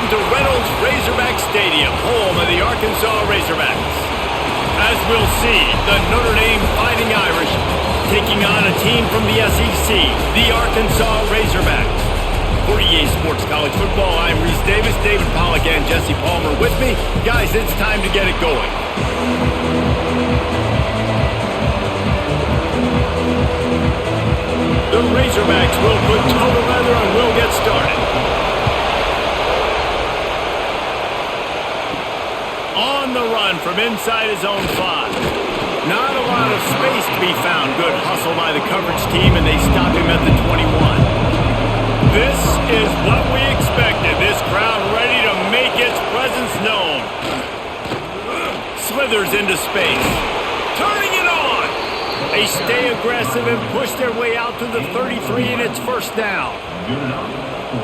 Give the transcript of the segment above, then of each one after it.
welcome to Reynolds Razorback Stadium, home of the Arkansas Razorbacks. As we'll see, the Notre Dame Fighting Irish taking on a team from the SEC, the Arkansas Razorbacks. For EA Sports College Football, I'm Reese Davis, David Pollack, and Jesse Palmer with me. Guys, it's time to get it going. The Razorbacks will put toe to leather and we'll get started. On the run from inside his own 5. Not a lot of space to be found. Good hustle by the coverage team, and they stop him at the 21. This is what we expected. This crowd ready to make its presence known. Slithers into space. Turning it on. They stay aggressive and push their way out to the 33, and it's first down.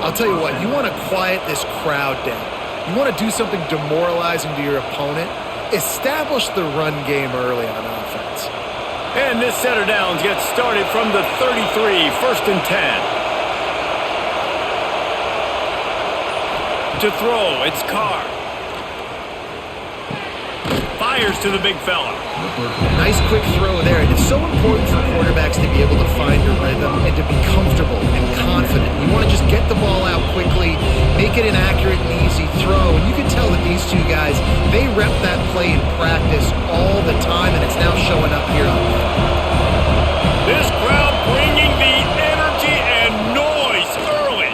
I'll tell you what, you want to quiet this crowd down. You want to do something demoralizing to your opponent. Establish the run game early on offense. And this set of downs gets started from the 33, first and 10. To throw, it's Carr. Fires to the big fella. Nice quick throw there. And it's so important for quarterbacks to be able to find a rhythm and to be comfortable and confident. You want to just get the ball out quickly, make it an accurate and easy throw. And you can tell that these two guys, they rep that play in practice all the time, and it's now showing up here on the field. This crowd bringing the energy and noise early.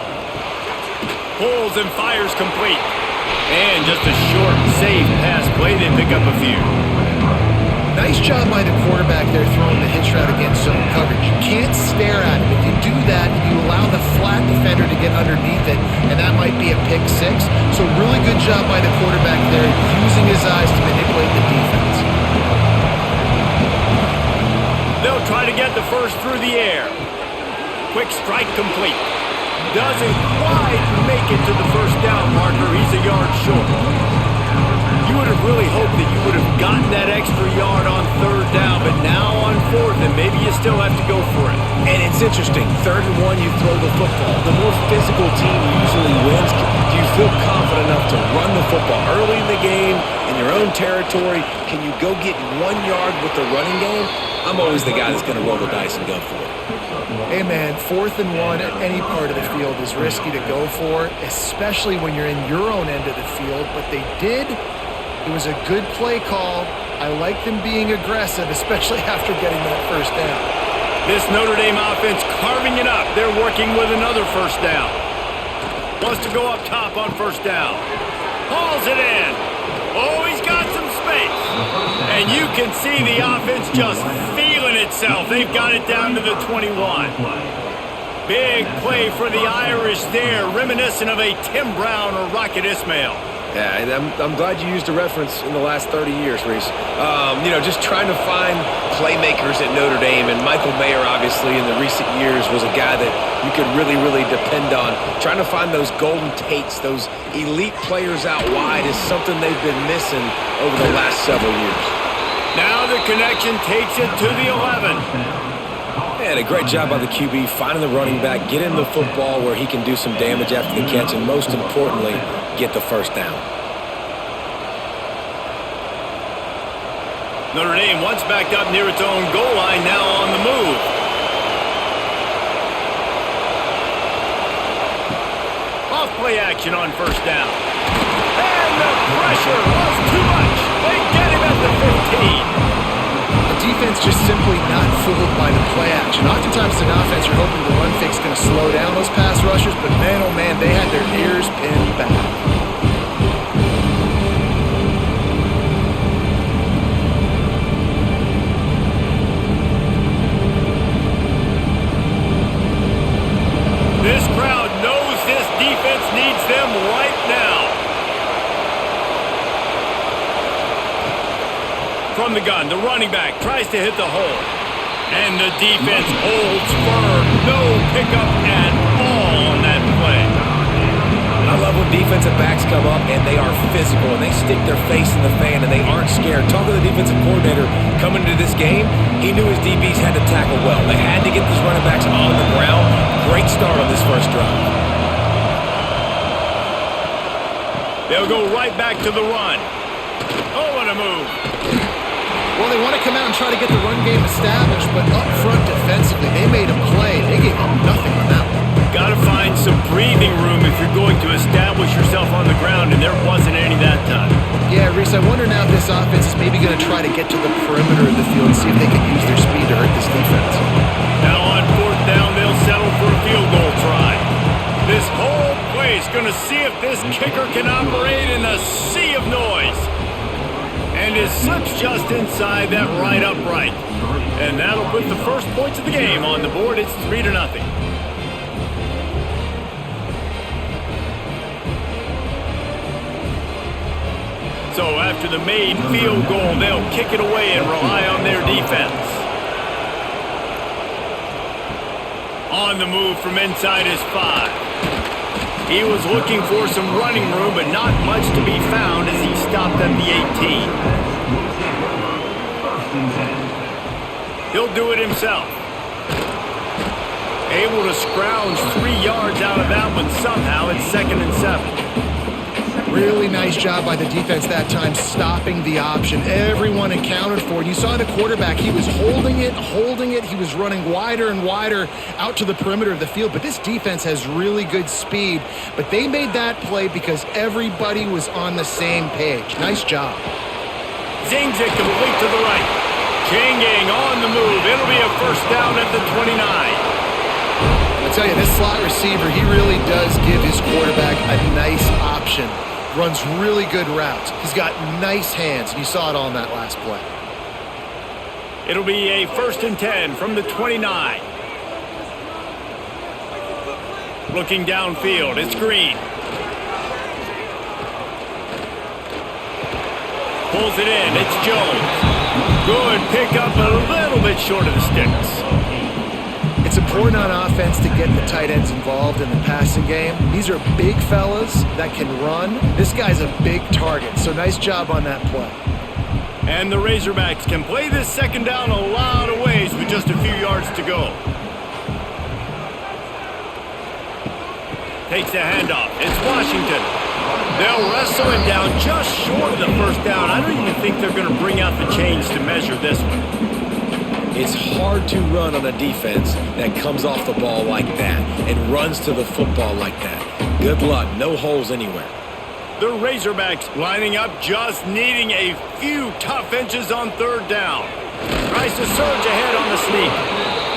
Pulls and fires complete. And just a short, safe pass play. They pick up a few. Nice job by the quarterback there throwing the hitch route against zone coverage. You can't stare at him. If you do that, you allow the flat defender to get underneath it, and that might be a pick 6. So really good job by the quarterback there using his eyes to manipulate the defense. They'll try to get the first through the air. Quick strike complete. Doesn't quite make it to the first down marker. He's a yard short. You would have really hoped that you would have gotten that extra yard on third down, but now on fourth, and maybe you still have to go for it. And it's interesting. 3rd and 1, you throw the football. The more physical team usually wins. Do you feel confident enough to run the football early in the game, in your own territory? Can you go get 1 yard with the running game? I'm always the guy that's going to roll the dice and go for it. Hey, man, 4th and 1 at any part of the field is risky to go for, especially when you're in your own end of the field. But they did. It was a good play call. I like them being aggressive, especially after getting that first down. This Notre Dame offense carving it up. They're working with another first down. Wants to go up top on first down. Hauls it in. Oh, he's got some space. And you can see the offense just feeling itself. They've got it down to the 21. Big play for the Irish there, reminiscent of a Tim Brown or Rocket Ismail. Yeah, I'm glad you used a reference in the last 30 years, Reese. Just trying to find playmakers at Notre Dame, and Michael Mayer, obviously, in the recent years was a guy that you could really, really depend on. Trying to find those golden Tates, those elite players out wide is something they've been missing over the last several years. Now the connection takes it to the 11. And a great job by the QB finding the running back, getting the football where he can do some damage after the catch, and most importantly, get the first down. Notre Dame once backed up near its own goal line, now on the move. Off play action on first down. And the pressure was too much. They get him at the 15. Defense just simply not fooled by the play action. Oftentimes in offense, you're hoping the run fake is going to slow down those pass rushers, but man, oh man, they had their ears pinned back. This crowd knows this defense needs them right now. From the gun, the running back tries to hit the hole. And the defense holds firm. No pickup at all on that play. I love when defensive backs come up and they are physical and they stick their face in the fan and they aren't scared. Talk to the defensive coordinator coming into this game. He knew his DBs had to tackle well. They had to get these running backs on the ground. Great start on this first drive. They'll go right back to the run. Oh, what a move. Well, they want to come out and try to get the run game established, but up front defensively, they made a play. They gave up nothing on that one. Got to find some breathing room if you're going to establish yourself on the ground, and there wasn't any that time. Yeah, Reese, I wonder now if this offense is maybe going to try to get to the perimeter of the field and see if they can use their speed to hurt this defense. Now on 4th down, they'll settle for a field goal try. This whole play is going to see if this kicker can operate in a sea of noise. And it slips just inside that right upright. And that'll put the first points of the game on the board. It's 3-0. So after the made field goal, they'll kick it away and rely on their defense. On the move from inside his 5. He was looking for some running room, but not much to be found as he stopped at the 18. He'll do it himself. Able to scrounge 3 yards out of that one somehow. It's 2nd and 7. Really nice job by the defense that time, stopping the option. Everyone accounted for it. You saw the quarterback. He was holding it. He was running wider and wider out to the perimeter of the field. But this defense has really good speed. But they made that play because everybody was on the same page. Nice job. Zings it complete to the right. Changing on the move. It'll be a first down at the 29. I'll tell you, this slot receiver, he really does give his quarterback a nice option. Runs really good routes. He's got nice hands, and you saw it all in that last play. It'll be a 1st and 10 from the 29. Looking downfield, it's Green. Pulls it in, it's Jones. Good pickup, a little bit short of the sticks. It's important on offense to get the tight ends involved in the passing game. These are big fellas that can run. This guy's a big target, so nice job on that play. And the Razorbacks can play this 2nd down a lot of ways with just a few yards to go. Takes the handoff. It's Washington. They'll wrestle him down just short of the 1st down. I don't even think they're going to bring out the chains to measure this one. It's hard to run on a defense that comes off the ball like that and runs to the football like that. Good luck. No holes anywhere. The Razorbacks lining up, just needing a few tough inches on 3rd down. Tries to surge ahead on the sneak.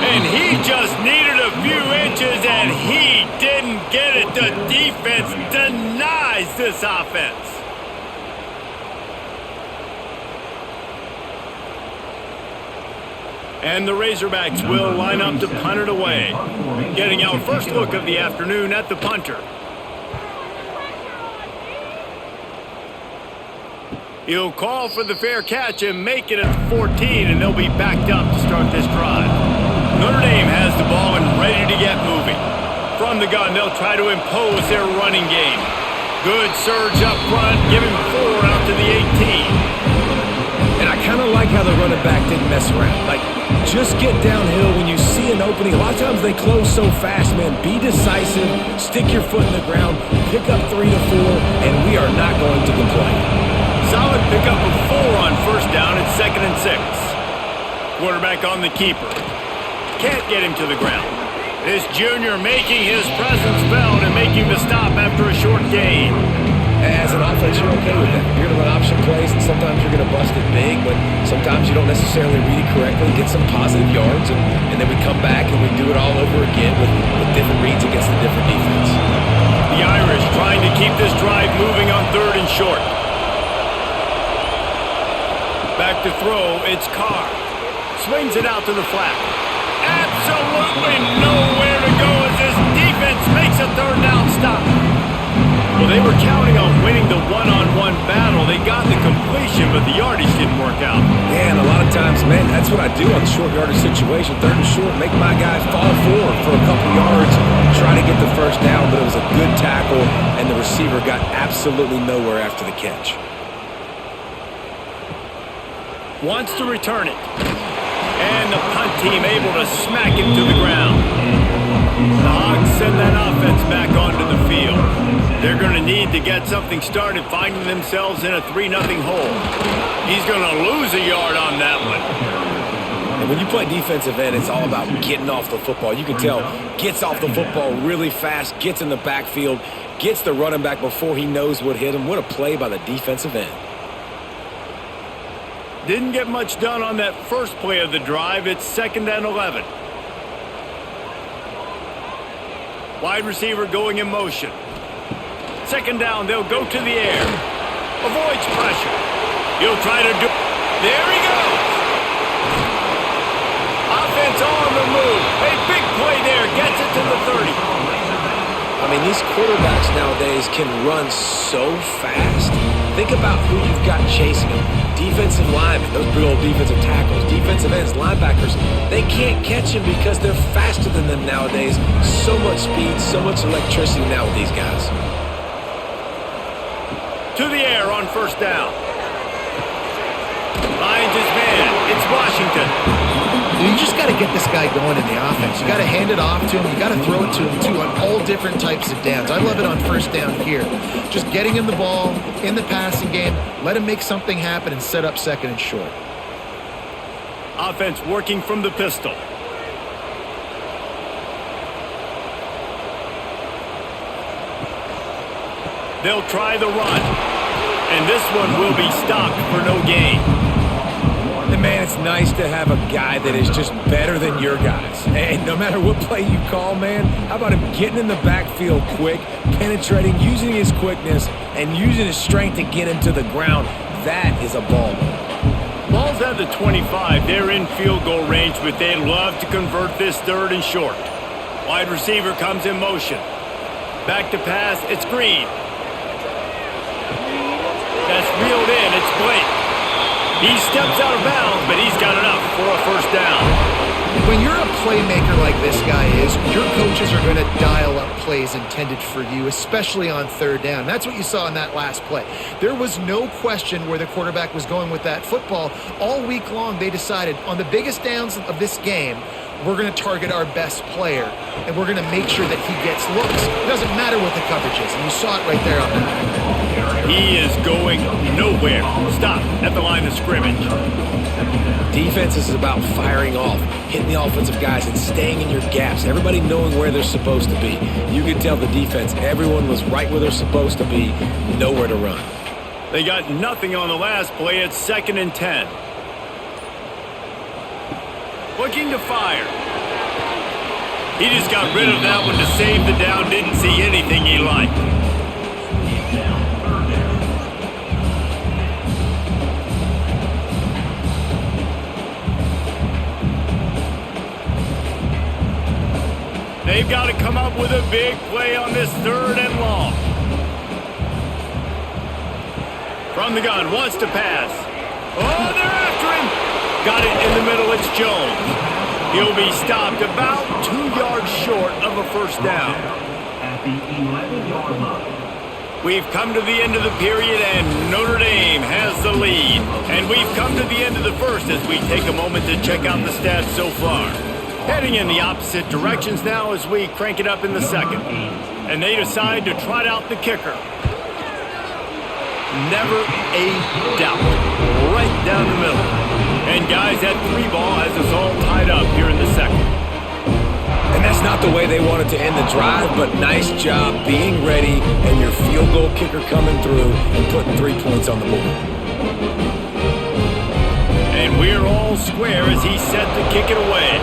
And he just needed a few inches, and he didn't get it. The defense denies this offense. And the Razorbacks will line up to punt it away. Getting our first look of the afternoon at the punter. He'll call for the fair catch and make it at the 14, and they'll be backed up to start this drive. Notre Dame has the ball and ready to get moving. From the gun, they'll try to impose their running game. Good surge up front, giving 4 out to the 18. And I kind of like how the running back didn't mess around. Like, just get downhill when you see an opening. A lot of times they close so fast, man. Be decisive, stick your foot in the ground, pick up 3 to 4, and we are not going to complain. Solid pickup of 4 on 1st down. It's 2nd and 6. Quarterback on the keeper. Can't get him to the ground. This junior making his presence felt and making the stop after a short gain. As an offense, you're okay with that. You're going to run option plays, and sometimes you're going to bust it big, but sometimes you don't necessarily read it correctly, get some positive yards, and then we come back and we do it all over again with different reads against a different defense. The Irish trying to keep this drive moving on 3rd and short. Back to throw, it's Carr. Swings it out to the flat. Absolutely nowhere to go as this defense makes a 3rd down stop. Well, they were counting on winning the one-on-one battle. They got the completion, but the yardage didn't work out. Yeah, and a lot of times, man, that's what I do on the short yardage situation. 3rd and short, make my guy fall forward for a couple yards, try to get the 1st down, but it was a good tackle, and the receiver got absolutely nowhere after the catch. Wants to return it. And the punt team able to smack him to the ground. The Hogs send that offense back onto the field. They're going to need to get something started, finding themselves in a 3-0 hole. He's going to lose a yard on that one. And when you play defensive end, it's all about getting off the football. You can tell, gets off the football really fast, gets in the backfield, gets the running back before he knows what hit him. What a play by the defensive end. Didn't get much done on that first play of the drive. It's 2nd and 11. Wide receiver going in motion. 2nd down, they'll go to the air. Avoids pressure. He'll try to do... There he goes! Offense on the move. A big play there. Gets it to the 30. I mean, these quarterbacks nowadays can run so fast. Think about who you've got chasing them. Defensive linemen, those big old defensive tackles, defensive ends, linebackers. They can't catch him because they're faster than them nowadays. So much speed, so much electricity now with these guys. To the air on 1st down. Finds his man. It's Washington. You just got to get this guy going in the offense. You got to hand it off to him. You got to throw it to him, too, on all different types of downs. I love it on 1st down here. Just getting him the ball in the passing game, let him make something happen and set up 2nd and short. Offense working from the pistol. They'll try the run. And this one will be stopped for no gain. And man, it's nice to have a guy that is just better than your guys. And no matter what play you call, man, how about him getting in the backfield quick, penetrating, using his quickness, and using his strength to get him to the ground. That is a ball. Ball's at the 25. They're in field goal range, but they'd love to convert this 3rd and short. Wide receiver comes in motion. Back to pass. It's Green. That's reeled in. It's Blake. He steps out of bounds, but he's got enough for a 1st down. When you're a playmaker like this guy is, your coaches are going to dial up plays intended for you, especially on 3rd down. That's what you saw in that last play. There was no question where the quarterback was going with that football. All week long, they decided on the biggest downs of this game, we're going to target our best player, and we're going to make sure that he gets looks. It doesn't matter what the coverage is, and you saw it right there on that. He is going nowhere. Stop at the line of scrimmage. Defense is about firing off, hitting the offensive guys, and staying in your gaps. Everybody knowing where they're supposed to be. You could tell the defense, everyone was right where they're supposed to be, nowhere to run. They got nothing on the last play. It's 2nd and 10. Looking to fire. He just got rid of that one to save the down. Didn't see anything he liked. They've got to come up with a big play on this 3rd and long. From the gun, wants to pass. Oh, they're after him. Got it in the middle, it's Jones. He'll be stopped about 2 yards short of a 1st down. At the 11-yard line. We've come to the end of the period, and Notre Dame has the lead. And we've come to the end of the 1st as we take a moment to check out the stats so far. Heading in the opposite directions now as we crank it up in the 2nd. And they decide to trot out the kicker. Never a doubt. Right down the middle. And guys, that 3 ball has us all tied up here in the 2nd. And that's not the way they wanted to end the drive, but nice job being ready and your field goal kicker coming through and putting 3 points on the board. And we're all square as he's set to kick it away.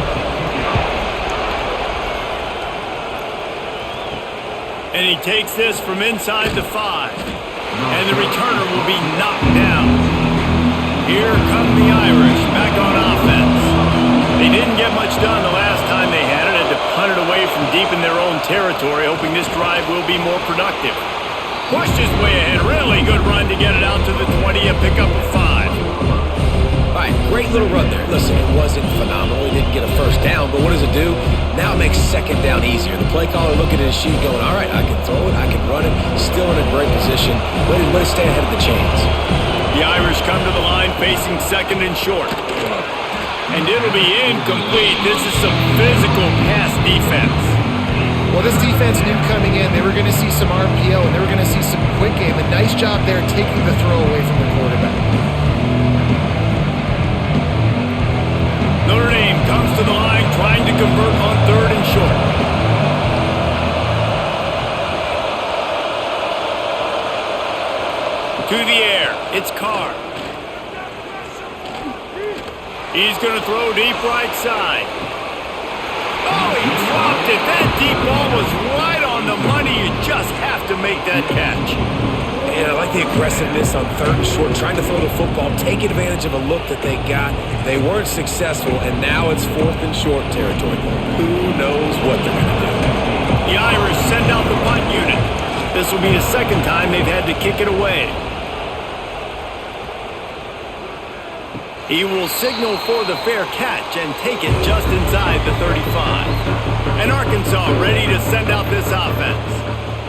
And he takes this from inside the 5. And the returner will be knocked down. Here come the Irish back on offense. They didn't get much done the last time they had it. Had to punt it away from deep in their own territory, hoping this drive will be more productive. Pushed his way ahead. Really good run to get it out to the 20 and pick up a 5. All right, great little run there. Listen, it wasn't phenomenal. He didn't get a 1st down, but what does it do? Now it makes 2nd down easier. The play caller looking at his sheet going, all right, I can throw it, I can run it. Still in a great position. Way to stay ahead of the chains. The Irish come to the line facing 2nd and short. And it'll be incomplete. This is some physical pass defense. Well, this defense knew coming in they were going to see some RPO and they were going to see some quick game. A nice job there taking the throw away from the quarterback. Notre Dame comes to the line trying to convert on 3rd and short. To the air, it's Carr. He's going to throw deep right side. Oh, he dropped it. That deep ball was right on the money. You just have to make that catch. And I like the aggressiveness on 3rd and short, trying to throw the football, take advantage of a look that they got. They weren't successful, and now it's 4th and short territory. Who knows what they're going to do? The Irish send out the punt unit. This will be the second time they've had to kick it away. He will signal for the fair catch and take it just inside the 35. And Arkansas ready to send out this offense.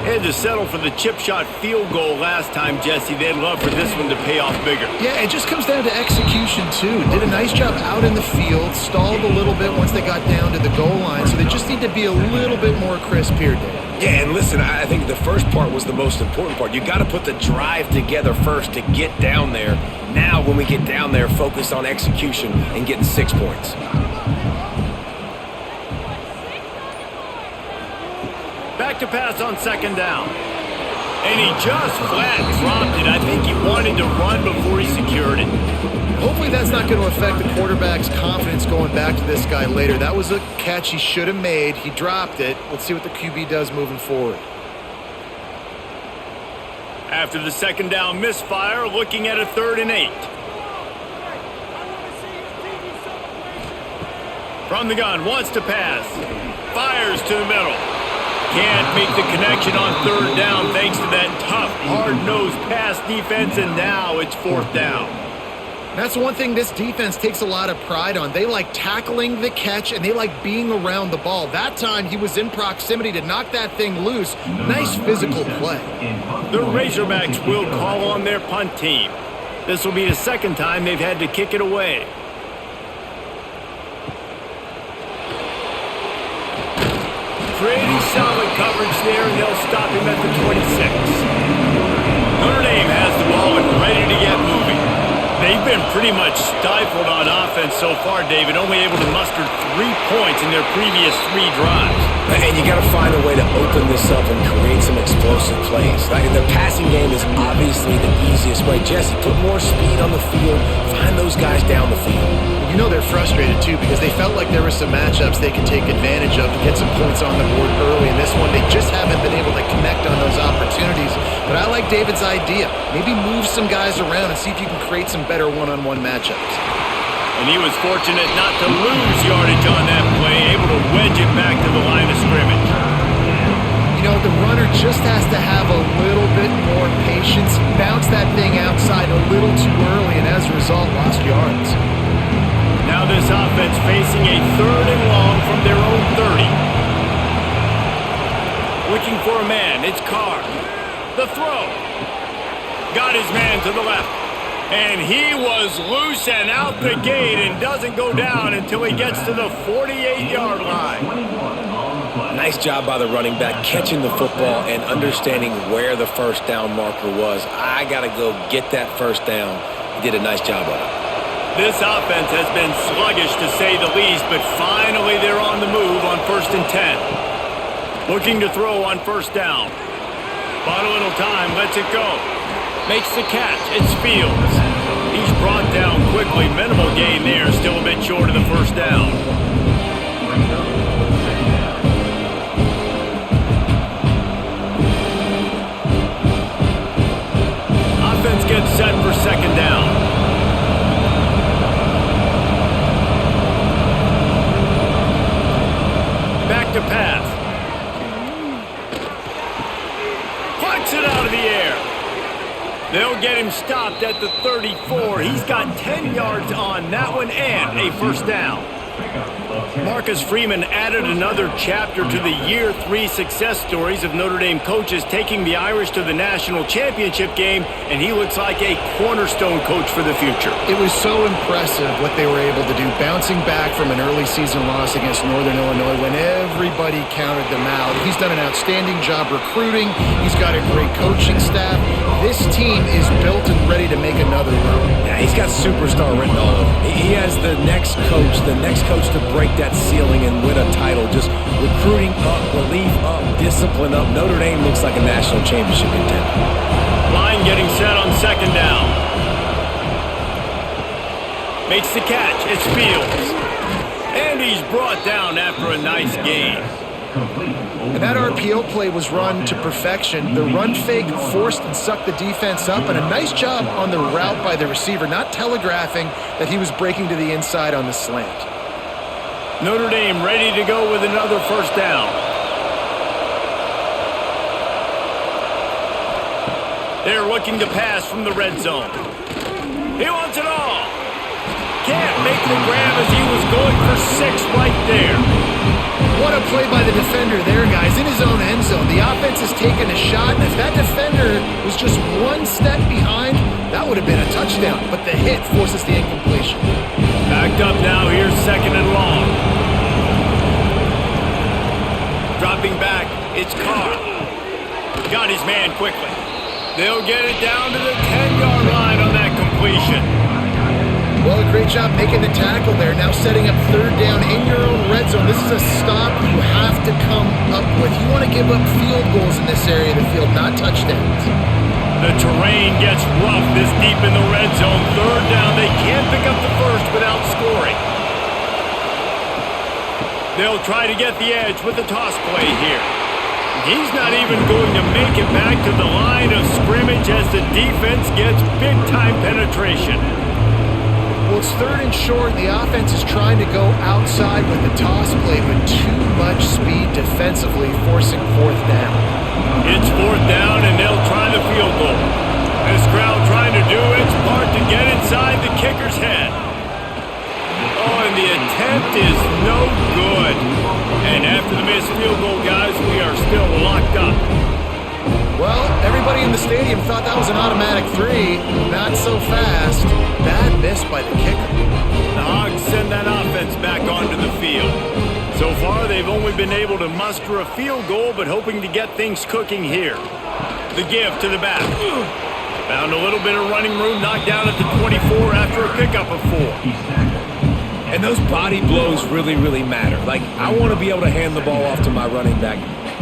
Had to settle for the chip shot field goal last time, Jesse. They'd love for this one to pay off bigger. Yeah, it just comes down to execution, too. Did a nice job out in the field, stalled a little bit once they got down to the goal line, so they just need to be a little bit more crisp here, Dave. Yeah, and listen, I think the first part was the most important part. You got to put the drive together first to get down there. Now, when we get down there, focus on execution and getting 6 points. Back to pass on 2nd down. And he just flat dropped it. I think he wanted to run before he secured it. Hopefully that's not going to affect the quarterback's confidence going back to this guy later. That was a catch he should have made. He dropped it. Let's see what the QB does moving forward. After the 2nd down misfire, looking at a 3rd and 8. From the gun, wants to pass. Fires to the middle. Can't make the connection on 3rd down thanks to that tough, hard-nosed pass defense, and now it's 4th down. That's one thing this defense takes a lot of pride on. They like tackling the catch, and they like being around the ball. That time, he was in proximity to knock that thing loose. Nice physical play. The Razorbacks will call on their punt team. This will be the 2nd time they've had to kick it away. Creating solid coverage there, and they'll stop him at the 26. Notre Dame has the ball and ready to get moving. They've been pretty much stifled on offense so far, David, only able to muster 3 points in their previous 3 drives. And you got to find a way to open this up and create some explosive plays. Like the passing game is obviously the easiest way. Jesse, put more speed on the field. Find those guys down the field. You know they're frustrated, too, because they felt like there were some matchups they could take advantage of to get some points on the board early. In this one, they just haven't been able to connect on those opportunities. But I like David's idea. Maybe move some guys around and see if you can create some better one-on-one matchups. And he was fortunate not to lose yardage on that play, able to wedge it back to the line of scrimmage. You know, the runner just has to have a little bit more patience, bounce that thing outside a little too early, and as a result, lost yards. Now this offense facing a 3rd and long from their own 30. Looking for a man, it's Carr. The throw. Got his man to the left. And he was loose and out the gate and doesn't go down until he gets to the 48-yard line. Nice job by the running back, catching the football and understanding where the 1st down marker was. I got to go get that 1st down. He did a nice job on it. This offense has been sluggish to say the least, but finally they're on the move on 1st and 10. Looking to throw on 1st down. Bought a little time, lets it go. Makes the catch, it's Fields. He's brought down quickly, minimal gain there, still a bit short of the 1st down. Offense gets set for 2nd down. Back to pass. Plucks it out of the air. They'll get him stopped at the 34. He's got 10 yards on that one and a 1st down. Marcus Freeman added another chapter to the Year 3 success stories of Notre Dame coaches, taking the Irish to the national championship game, and he looks like a cornerstone coach for the future. It was so impressive what they were able to do, bouncing back from an early season loss against Northern Illinois when everybody counted them out. He's done an outstanding job recruiting. He's got a great coaching staff. This team is built and ready to make another run. Yeah, he's got superstar written all over him. He has the next coach to break that ceiling and win a title. Just recruiting up, belief up, discipline up. Notre Dame looks like a national championship contender. Line getting set on second down. Makes the catch. It's Fields. And he's brought down after a nice gain. And that RPO play was run to perfection. The run fake forced and sucked the defense up, and a nice job on the route by the receiver, not telegraphing that he was breaking to the inside on the slant. Notre Dame ready to go with another first down. They're looking to pass from the red zone. He wants it all. Can't make the grab as he was going for 6 right there. What a play by the defender there, guys, in his own end zone. The offense has taken a shot, and if that defender was just one step behind, that would have been a touchdown. But the hit forces the incompletion. Backed up now, here's second and long. Dropping back, it's Carr. Got his man quickly. They'll get it down to the 10-yard line on that completion. Well, a great job making the tackle there. Now setting up third down in your own red zone. This is a stop you have to come up with. You want to give up field goals in this area of the field, not touchdowns. The terrain gets rough this deep in the red zone. Third down, they can't pick up the first without scoring. They'll try to get the edge with the toss play here. He's not even going to make it back to the line of scrimmage as the defense gets big-time penetration. Well, it's third and short. The offense is trying to go outside with the toss play, but too much speed defensively, forcing fourth down. It's fourth down, and they'll try the field goal. This crowd trying to do its part to get inside the kicker's head. Oh, and the attempt is no good. And after the missed field goal, guys, we are still locked up. Well, everybody in the stadium thought that was an automatic 3. Not so fast. Bad miss by the kicker. The Hogs send that offense back onto the field. So far, they've only been able to muster a field goal, but hoping to get things cooking here. The give to the back. Found a little bit of running room, knocked down at the 24 after a pickup of 4. And those body blows really, really matter. Like, I want to be able to hand the ball off to my running back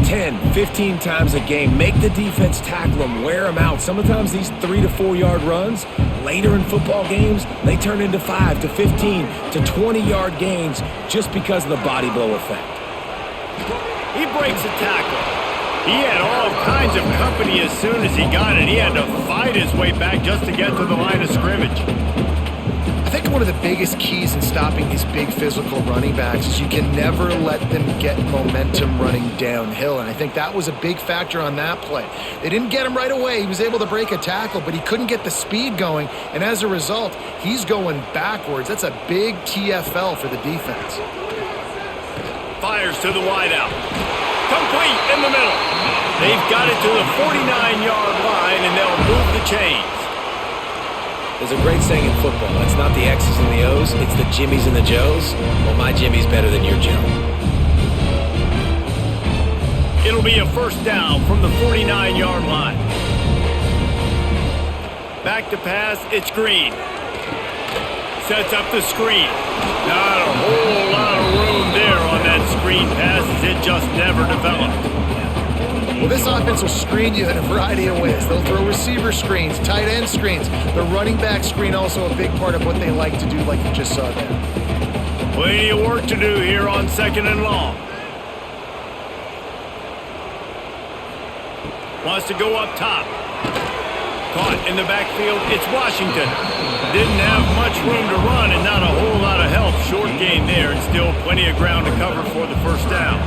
10, 15 times a game. Make the defense tackle them, wear them out. Sometimes these 3 to 4 yard runs, later in football games, they turn into 5 to 15 to 20 yard gains just because of the body blow effect. He breaks a tackle. He had all kinds of company as soon as he got it. He had to fight his way back just to get to the line of scrimmage. I think one of the biggest keys in stopping these big physical running backs is you can never let them get momentum running downhill, and I think that was a big factor on that play. They didn't get him right away. He was able to break a tackle, but he couldn't get the speed going, and as a result, he's going backwards. That's a big TFL for the defense. Fires to the wideout. Complete in the middle. They've got it to the 49-yard line, and they'll move the chains. There's a great saying in football. It's not the X's and the O's, it's the Jimmies and the Joes. Well, my Jimmy's better than your Joe. It'll be a first down from the 49-yard line. Back to pass, it's Green. Sets up the screen. Not a whole lot of room there on that screen pass as it just never developed. Well, this offense will screen you in a variety of ways. They'll throw receiver screens, tight end screens. The running back screen also a big part of what they like to do, like you just saw there. Plenty of work to do here on second and long. Wants to go up top. Caught in the backfield, it's Washington. Didn't have much room to run and not a whole lot of help. Short gain there and still plenty of ground to cover for the first down.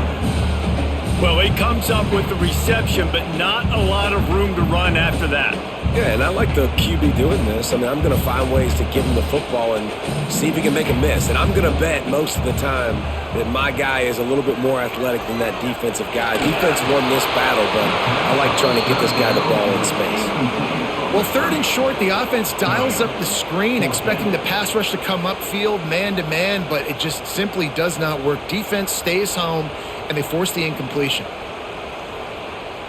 Well, he comes up with the reception, but not a lot of room to run after that. Yeah, and I like the QB doing this. I mean, I'm going to find ways to give him the football and see if he can make a miss. And I'm going to bet most of the time that my guy is a little bit more athletic than that defensive guy. Defense won this battle, but I like trying to get this guy the ball in space. Well, 3rd and short, the offense dials up the screen, expecting the pass rush to come upfield man-to-man, but it just simply does not work. Defense stays home, and they force the incompletion.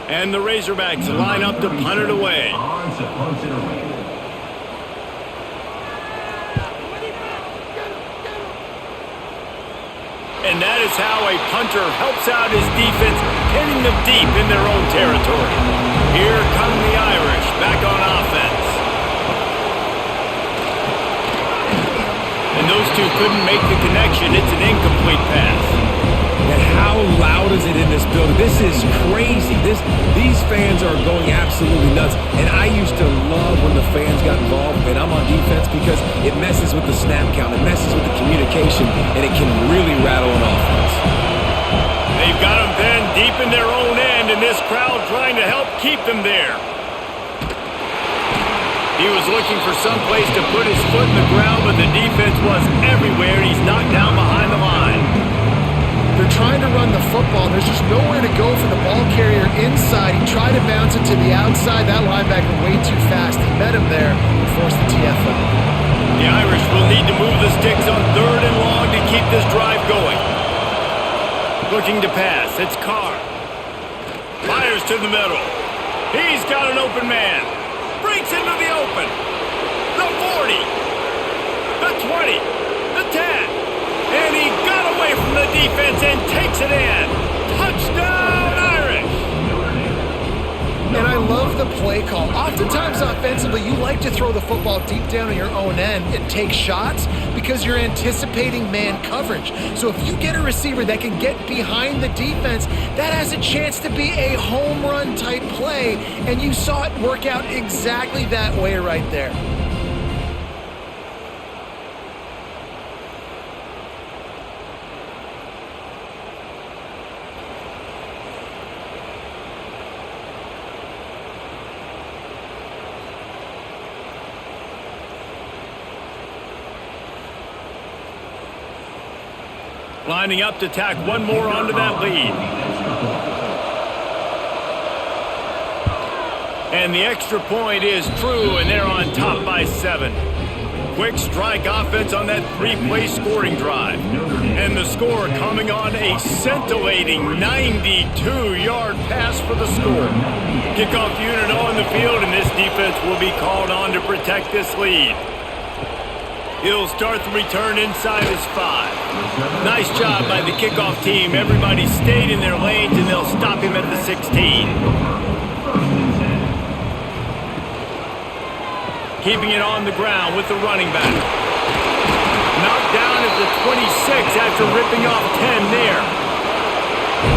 And the Razorbacks line up to punt it away. And that is how a punter helps out his defense, pinning them deep in their own territory. Here come the Irish back on offense. And those two couldn't make the connection. It's an incomplete pass. And how loud is it in this building? This is crazy. These fans are going absolutely nuts. And I used to love when the fans got involved, and I'm on defense because it messes with the snap count. It messes with the communication, and it can really rattle an offense. They've got them then deep in their own end, and this crowd trying to help keep them there. He was looking for some place to put his foot in the ground, but the defense was everywhere, and he's knocked down behind the line. They're trying to run the football. There's just nowhere to go for the ball carrier inside. He tried to bounce it to the outside. That linebacker way too fast. He met him there and forced the TFL. The Irish will need to move the sticks on 3rd and long to keep this drive going. Looking to pass. It's Carr. Fires to the middle. He's got an open man. Breaks into the open. The 40. The 20. The 10. And he got away from the defense and takes it in. Touchdown, Irish! And I love the play call. Oftentimes offensively, you like to throw the football deep down on your own end and take shots because you're anticipating man coverage. So if you get a receiver that can get behind the defense, that has a chance to be a home run type play. And you saw it work out exactly that way right there. Lining up to tack one more onto that lead. And the extra point is true, and they're on top by 7. Quick strike offense on that 3-play scoring drive. And the score coming on a scintillating 92-yard pass for the score. Kickoff unit on the field, and this defense will be called on to protect this lead. He'll start the return inside his 5. Nice job by the kickoff team. Everybody stayed in their lanes, and they'll stop him at the 16. Keeping it on the ground with the running back. Knocked down at the 26 after ripping off 10 there.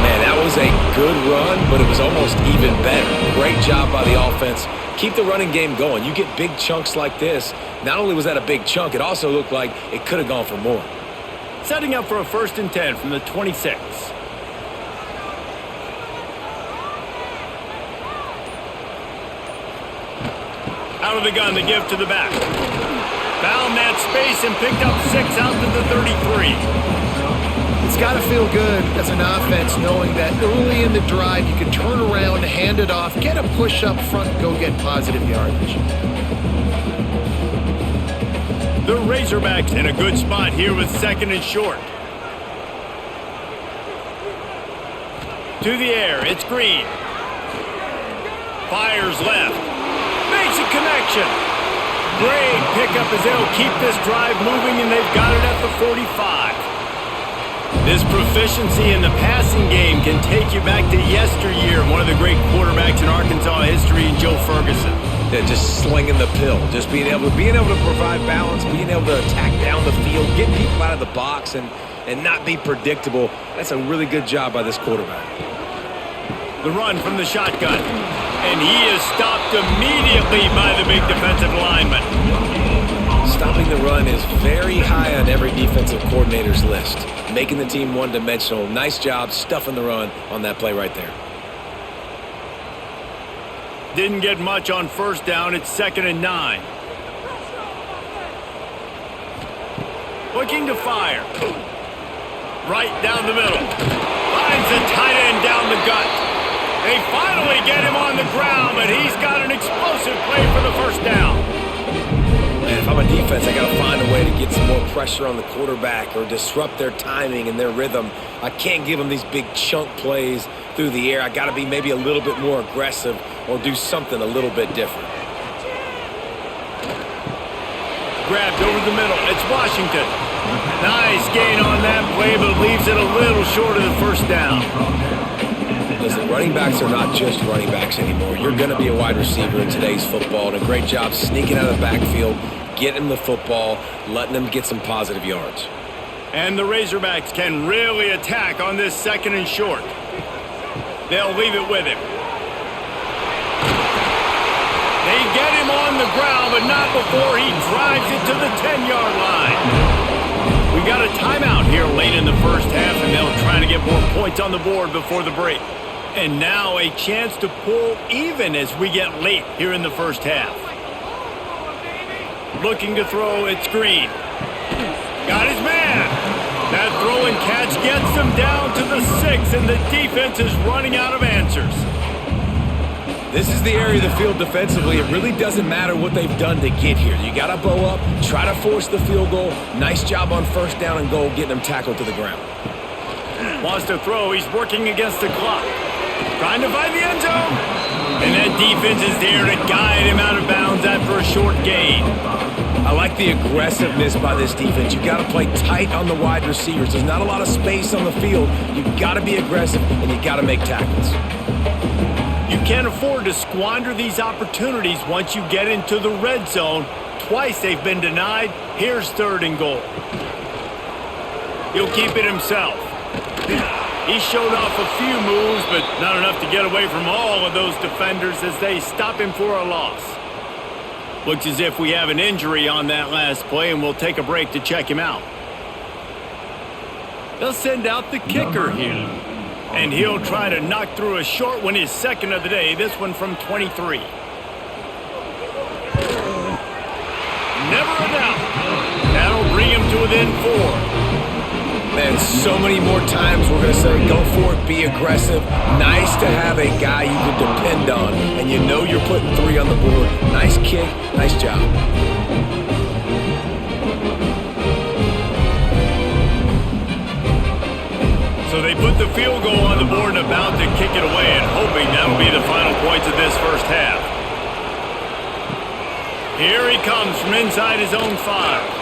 Man, that was a good run, but it was almost even better. Great job by the offense. Keep the running game going. You get big chunks like this. Not only was that a big chunk, it also looked like it could have gone for more. Setting up for a 1st and 10 from the 26. Out of the gun, the give to the back. Found that space and picked up 6 out to the 33. It's got to feel good as an offense knowing that early in the drive you can turn around, hand it off, get a push up front, and go get positive yardage. The Razorbacks in a good spot here with 2nd and short. To the air, it's Green. Fires left. Makes a connection. Great pickup as they'll keep this drive moving, and they've got it at the 45. This proficiency in the passing game can take you back to yesteryear, one of the great quarterbacks in Arkansas history, Joe Ferguson. Yeah, just slinging the pill, just being able to provide balance, being able to attack down the field, get people out of the box, and not be predictable. That's a really good job by this quarterback. The run from the shotgun, and he is stopped immediately by the big defensive lineman. Stopping the run is very high on every defensive coordinator's list. Making the team one-dimensional. Nice job stuffing the run on that play right there. Didn't get much on first down. It's 2nd and 9. Looking to fire. Right down the middle. Finds the tight end down the gut. They finally get him on the ground, but he's got an explosive play for the first down. Man, if I'm a defense, I got to find a way to get some more pressure on the quarterback or disrupt their timing and their rhythm. I can't give them these big chunk plays through the air. I got to be maybe a little bit more aggressive or do something a little bit different. Grabbed over the middle. It's Washington. Nice gain on that play, but leaves it a little short of the first down. Listen, running backs are not just running backs anymore. You're going to be a wide receiver in today's football, and a great job sneaking out of the backfield, getting the football, letting them get some positive yards. And the Razorbacks can really attack on this 2nd and short. They'll leave it with him. They get him on the ground, but not before he drives it to the 10-yard line. We got a timeout here late in the first half, and they'll try to get more points on the board before the break. And now a chance to pull even as we get late here in the first half. Looking to throw, it's Green. Got his man. That throw and catch gets them down to the 6, and the defense is running out of answers. This is the area of the field defensively. It really doesn't matter what they've done to get here. You got to bow up, try to force the field goal. Nice job on first down and goal, getting them tackled to the ground. Wants to throw. He's working against the clock. Trying to find the end zone. And that defense is there to guide him out of bounds after a short gain. I like the aggressiveness by this defense. You got to play tight on the wide receivers. There's not a lot of space on the field. You got to be aggressive, and you got to make tackles. You can't afford to squander these opportunities once you get into the red zone. Twice they've been denied. Here's 3rd and goal. He'll keep it himself. He showed off a few moves, but not enough to get away from all of those defenders as they stop him for a loss. Looks as if we have an injury on that last play, and we'll take a break to check him out. They'll send out the kicker here. And he'll try to knock through a short one, his 2nd of the day, this one from 23. Never a doubt. That'll bring him to within 4. Man, so many more times we're going to say, go for it, be aggressive. Nice to have a guy you can depend on, and you know you're putting 3 on the board. Nice kick, nice job. So they put the field goal on the board and about to kick it away, and hoping that'll be the final points of this first half. Here he comes from inside his own 5.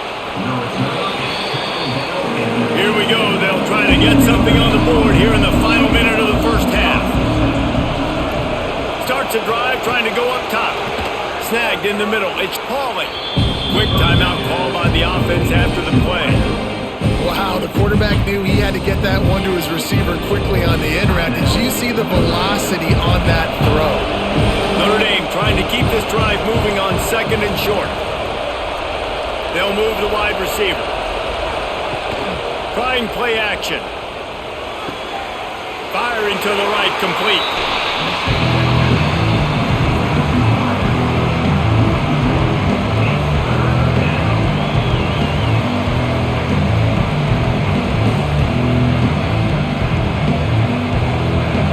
Here we go. They'll try to get something on the board here in the final minute of the first half. Starts a drive trying to go up top. Snagged in the middle. It's Pauly. Quick timeout call by the offense after the play. Wow, the quarterback knew he had to get that one to his receiver quickly on the end route. Did you see the velocity on that throw? Notre Dame trying to keep this drive moving on 2nd and short. They'll move the wide receiver. Trying play action. Firing to the right, complete.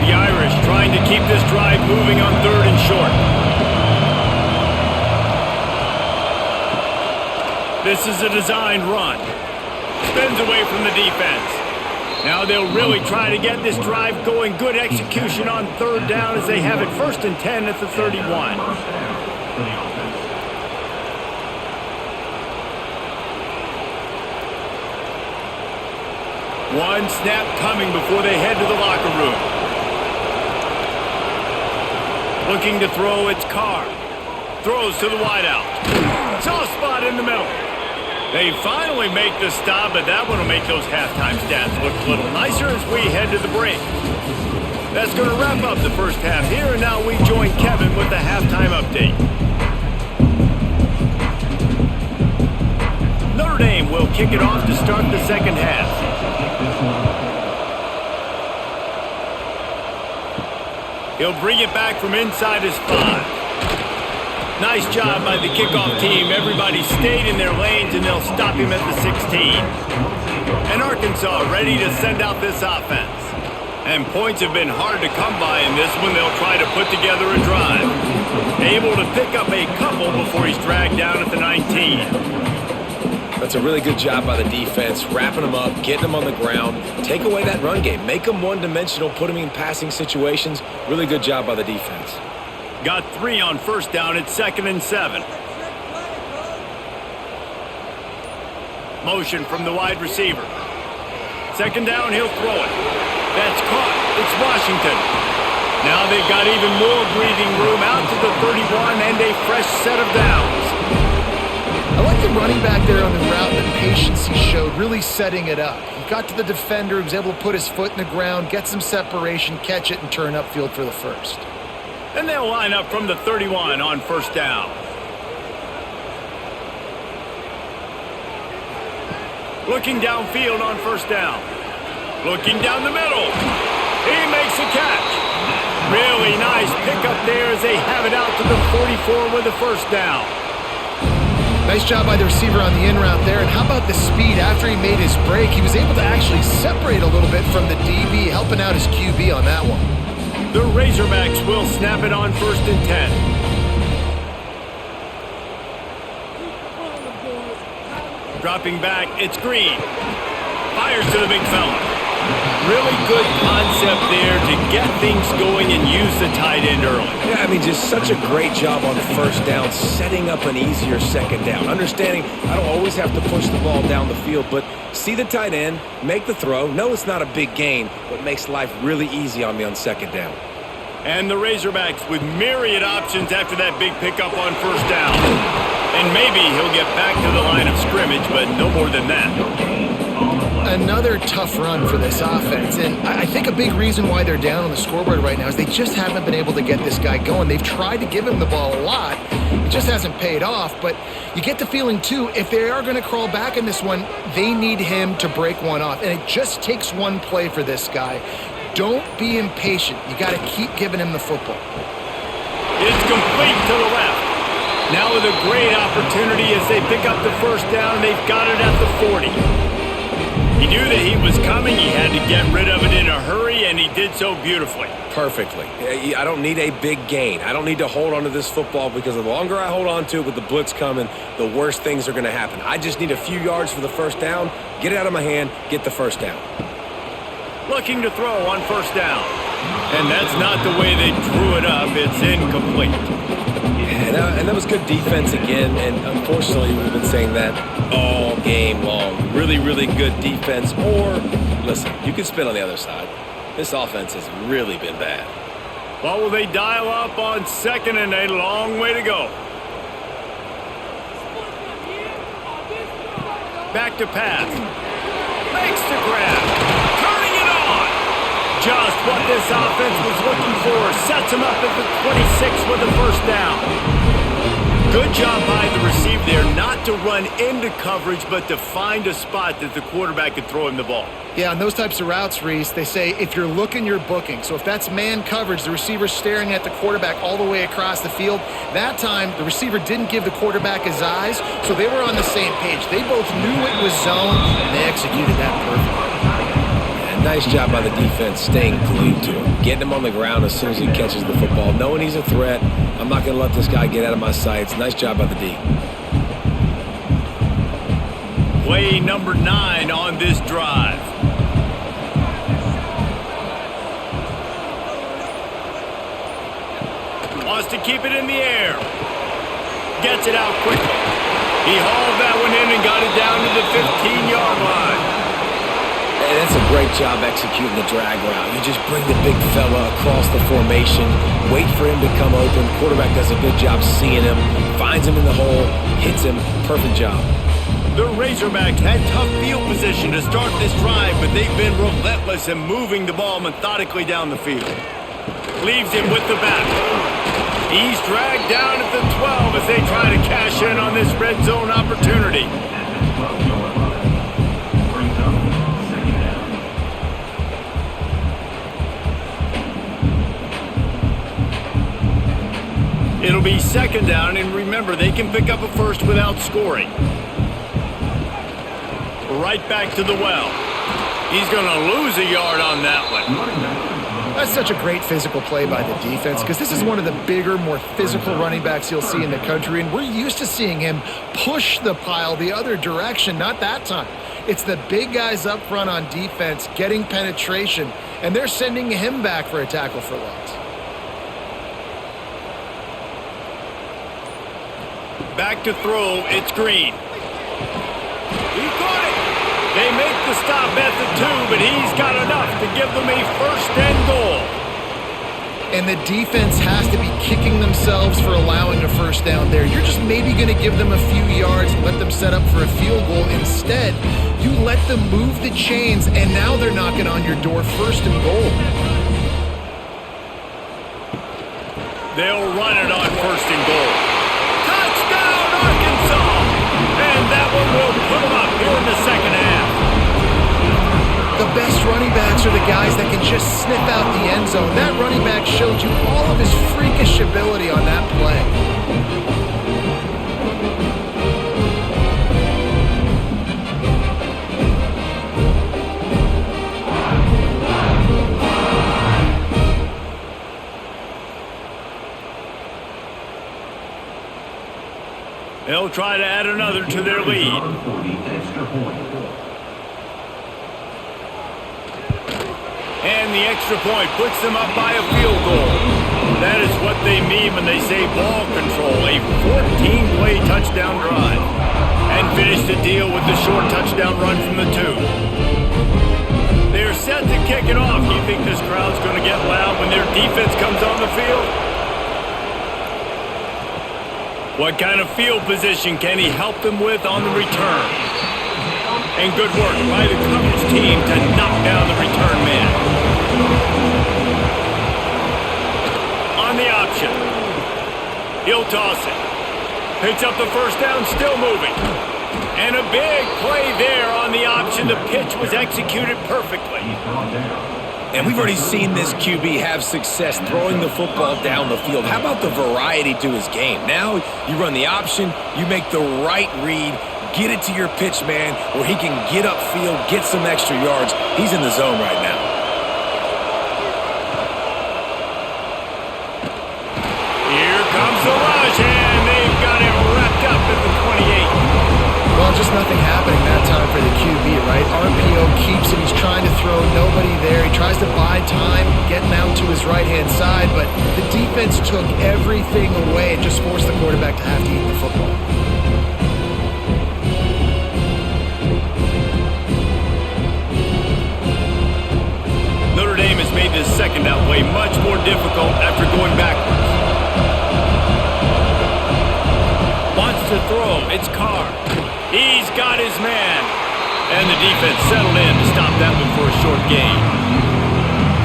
The Irish trying to keep this drive moving on 3rd and short. This is a designed run. Spins away from the defense. Now they'll really try to get this drive going. Good execution on 3rd down as they have it 1st and 10 at the 31. One snap coming before they head to the locker room. Looking to throw, it's Carr. Throws to the wideout. Soft spot in the middle. They finally make the stop, but that one will make those halftime stats look a little nicer as we head to the break. That's going to wrap up the first half here, and now we join Kevin with the halftime update. Notre Dame will kick it off to start the second half. He'll bring it back from inside his 5. Nice job by the kickoff team. Everybody stayed in their lanes, and they'll stop him at the 16. And Arkansas ready to send out this offense. And points have been hard to come by in this one. They'll try to put together a drive. Able to pick up a couple before he's dragged down at the 19. That's a really good job by the defense, wrapping them up, getting them on the ground. Take away that run game. Make them one-dimensional, put them in passing situations. Really good job by the defense. Got 3 on first down. It's 2nd and 7. Motion from the wide receiver. 2nd down, he'll throw it. That's caught. It's Washington. Now they've got even more breathing room out to the 31 and a fresh set of downs. I like the running back there on the route and the patience he showed, really setting it up. He got to the defender, he was able to put his foot in the ground, get some separation, catch it, and turn upfield for the first. And they'll line up from the 31 on first down. Looking downfield on first down. Looking down the middle. He makes a catch. Really nice pickup there as they have it out to the 44 with the first down. Nice job by the receiver on the in route there. And how about the speed? After he made his break, he was able to actually separate a little bit from the DB, helping out his QB on that one. The Razorbacks will snap it on 1st and 10. Dropping back, it's Green. Fires to the big fella. Really good concept there to get things going and use the tight end early. Yeah, I mean, just such a great job on first down, setting up an easier 2nd down. Understanding I don't always have to push the ball down the field, but see the tight end, make the throw. No, it's not a big gain, but makes life really easy on me on 2nd down. And the Razorbacks with myriad options after that big pickup on first down. And maybe he'll get back to the line of scrimmage, but no more than that. Another tough run for this offense, and I think a big reason why they're down on the scoreboard right now is they just haven't been able to get this guy going. They've tried to give him the ball a lot. It just hasn't paid off, but you get the feeling, too, if they are going to crawl back in this one, they need him to break one off, and it just takes one play for this guy. Don't be impatient. You got to keep giving him the football. It's complete to the left. Now with a great opportunity as they pick up the first down, they've got it at the 40. He knew that he was coming. He had to get rid of it in a hurry, and he did so beautifully. Perfectly. I don't need a big gain. I don't need to hold on to this football because the longer I hold on to it with the blitz coming, the worse things are going to happen. I just need a few yards for the first down, get it out of my hand, get the first down. Looking to throw on first down. And that's not the way they drew it up. It's incomplete. And that was good defense again, and unfortunately we've been saying that all game long. Really, really good defense, or, listen, you can spin on the other side. This offense has really been bad. Well, will they dial up on 2nd and a long way to go? Back to pass. Makes the grab. Turning it on. Just what this offense was looking for. Sets him up at the 26 with the first down. Good job by the receiver there not to run into coverage, but to find a spot that the quarterback could throw him the ball. Yeah, on those types of routes, Reese, they say if you're looking, you're booking. So if that's man coverage, the receiver's staring at the quarterback all the way across the field. That time, the receiver didn't give the quarterback his eyes, so they were on the same page. They both knew it was zone, and they executed that perfectly. Nice job by the defense staying glued to him, getting him on the ground as soon as he catches the football, knowing he's a threat. I'm not going to let this guy get out of my sights. Nice job by the D. Play number 9 on this drive. Wants to keep it in the air. Gets it out quickly. He hauled that one in and got it down to the 15-yard line. And that's a great job executing the drag route. You just bring the big fella across the formation, wait for him to come open. Quarterback does a good job seeing him, finds him in the hole, hits him. Perfect job. The Razorbacks had tough field position to start this drive, but they've been relentless in moving the ball methodically down the field. Leaves him with the back. He's dragged down at the 12 as they try to cash in on this red zone opportunity. It'll be second down, and remember, they can pick up a first without scoring. Right back to the well. He's going to lose a yard on that one. That's such a great physical play by the defense because this is one of the bigger, more physical running backs you'll see in the country, and we're used to seeing him push the pile the other direction, not that time. It's the big guys up front on defense getting penetration, and they're sending him back for a tackle for loss. Back to throw, it's Green. He caught it. They make the stop at the 2, but he's got enough to give them a first and goal. And the defense has to be kicking themselves for allowing a first down there. You're just maybe going to give them a few yards and let them set up for a field goal. Instead, you let them move the chains, and now they're knocking on your door first and goal. They'll run it on first and goal. Touchdown, Arkansas! And that one will put them up here in the second half. The best running backs are the guys that can just sniff out the end zone. That running back showed you all of his freakish ability on that play. They'll try to add another to their lead. And the extra point puts them up by a field goal. That is what they mean when they say ball control. A 14-play touchdown drive. And finish the deal with the short touchdown run from the 2. They're set to kick it off. Do you think this crowd's going to get loud when their defense comes on the field? What kind of field position can he help them with on the return? And good work by the coverage team to knock down the return man. On the option. He'll toss it. Picks up the first down, still moving. And a big play there on the option. The pitch was executed perfectly. And we've already seen this QB have success throwing the football down the field. How about the variety to his game? Now you run the option, you make the right read, get it to your pitch man where he can get upfield, get some extra yards. He's in the zone right now. Here comes the rush, and they've got him wrapped up at the 28. Well, just nothing happening that time for the QB, right? RPO keeps him. He's trying to throw. Nobody there. He tries to buy time, getting out to his right-hand side, but the defense took everything away and just forced the quarterback to have to eat the football. Notre Dame has made this second down play much more difficult after going backwards. Wants to throw. It's Carr. He's got his man. And the defense settled in to stop that one for a short gain.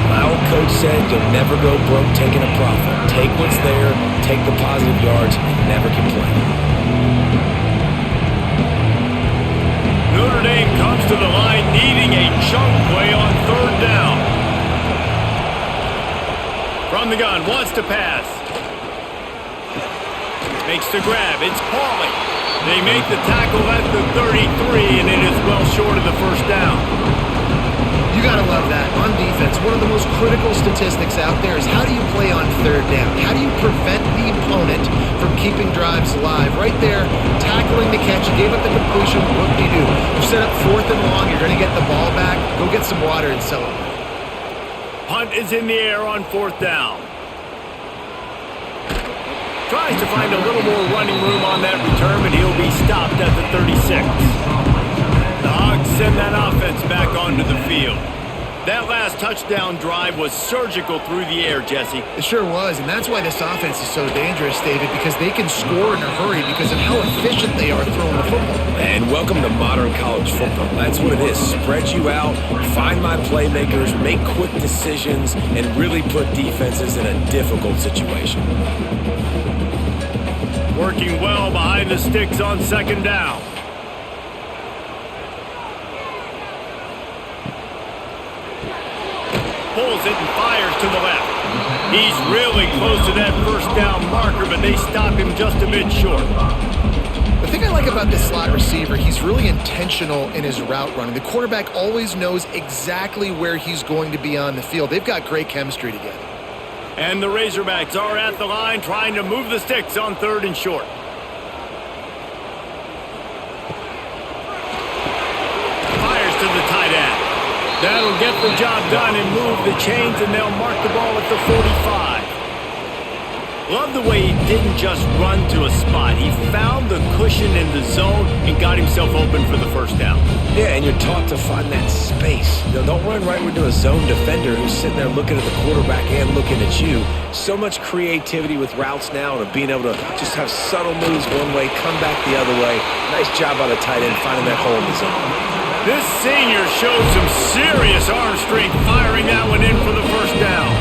My old coach said you'll never go broke taking a profit. Take what's there, take the positive yards, and never complain. Notre Dame comes to the line needing a chunk play on third down. From the gun, wants to pass. Makes the grab. It's Pauly. They make the tackle at the 33, and it is well short of the first down. You got to love that. On defense, one of the most critical statistics out there is how do you play on third down? How do you prevent the opponent from keeping drives alive? Right there, tackling the catch. You gave up the completion. What do? You set up fourth and long. You're going to get the ball back. Go get some water and celebrate. Punt is in the air on fourth down. Tries to find a little more running room on that return, but he'll be stopped at the 36. The Hogs send that offense back onto the field. That last touchdown drive was surgical through the air, Jesse. It sure was, and that's why this offense is so dangerous, David, because they can score in a hurry because of how efficient they are throwing the football. And welcome to modern college football. That's what it is. Spread you out, find my playmakers, make quick decisions, and really put defenses in a difficult situation. Working well behind the sticks on second down. Pulls it and fires to the left. He's really close to that first down marker, but they stop him just a bit short. The thing I like about this slot receiver, he's really intentional in his route running. The quarterback always knows exactly where he's going to be on the field. They've got great chemistry together. And the Razorbacks are at the line trying to move the sticks on 3rd and short. Fires to the tight end. That'll get the job done and move the chains, and they'll mark the ball at the 45. Love the way he didn't just run to a spot. He found the cushion in the zone and got himself open for the first down. Yeah, and you're taught to find that space. Don't run right into a zone defender who's sitting there looking at the quarterback and looking at you. So much creativity with routes now and being able to just have subtle moves one way, come back the other way. Nice job by the tight end finding that hole in the zone. This senior shows some serious arm strength firing that one in for the first down.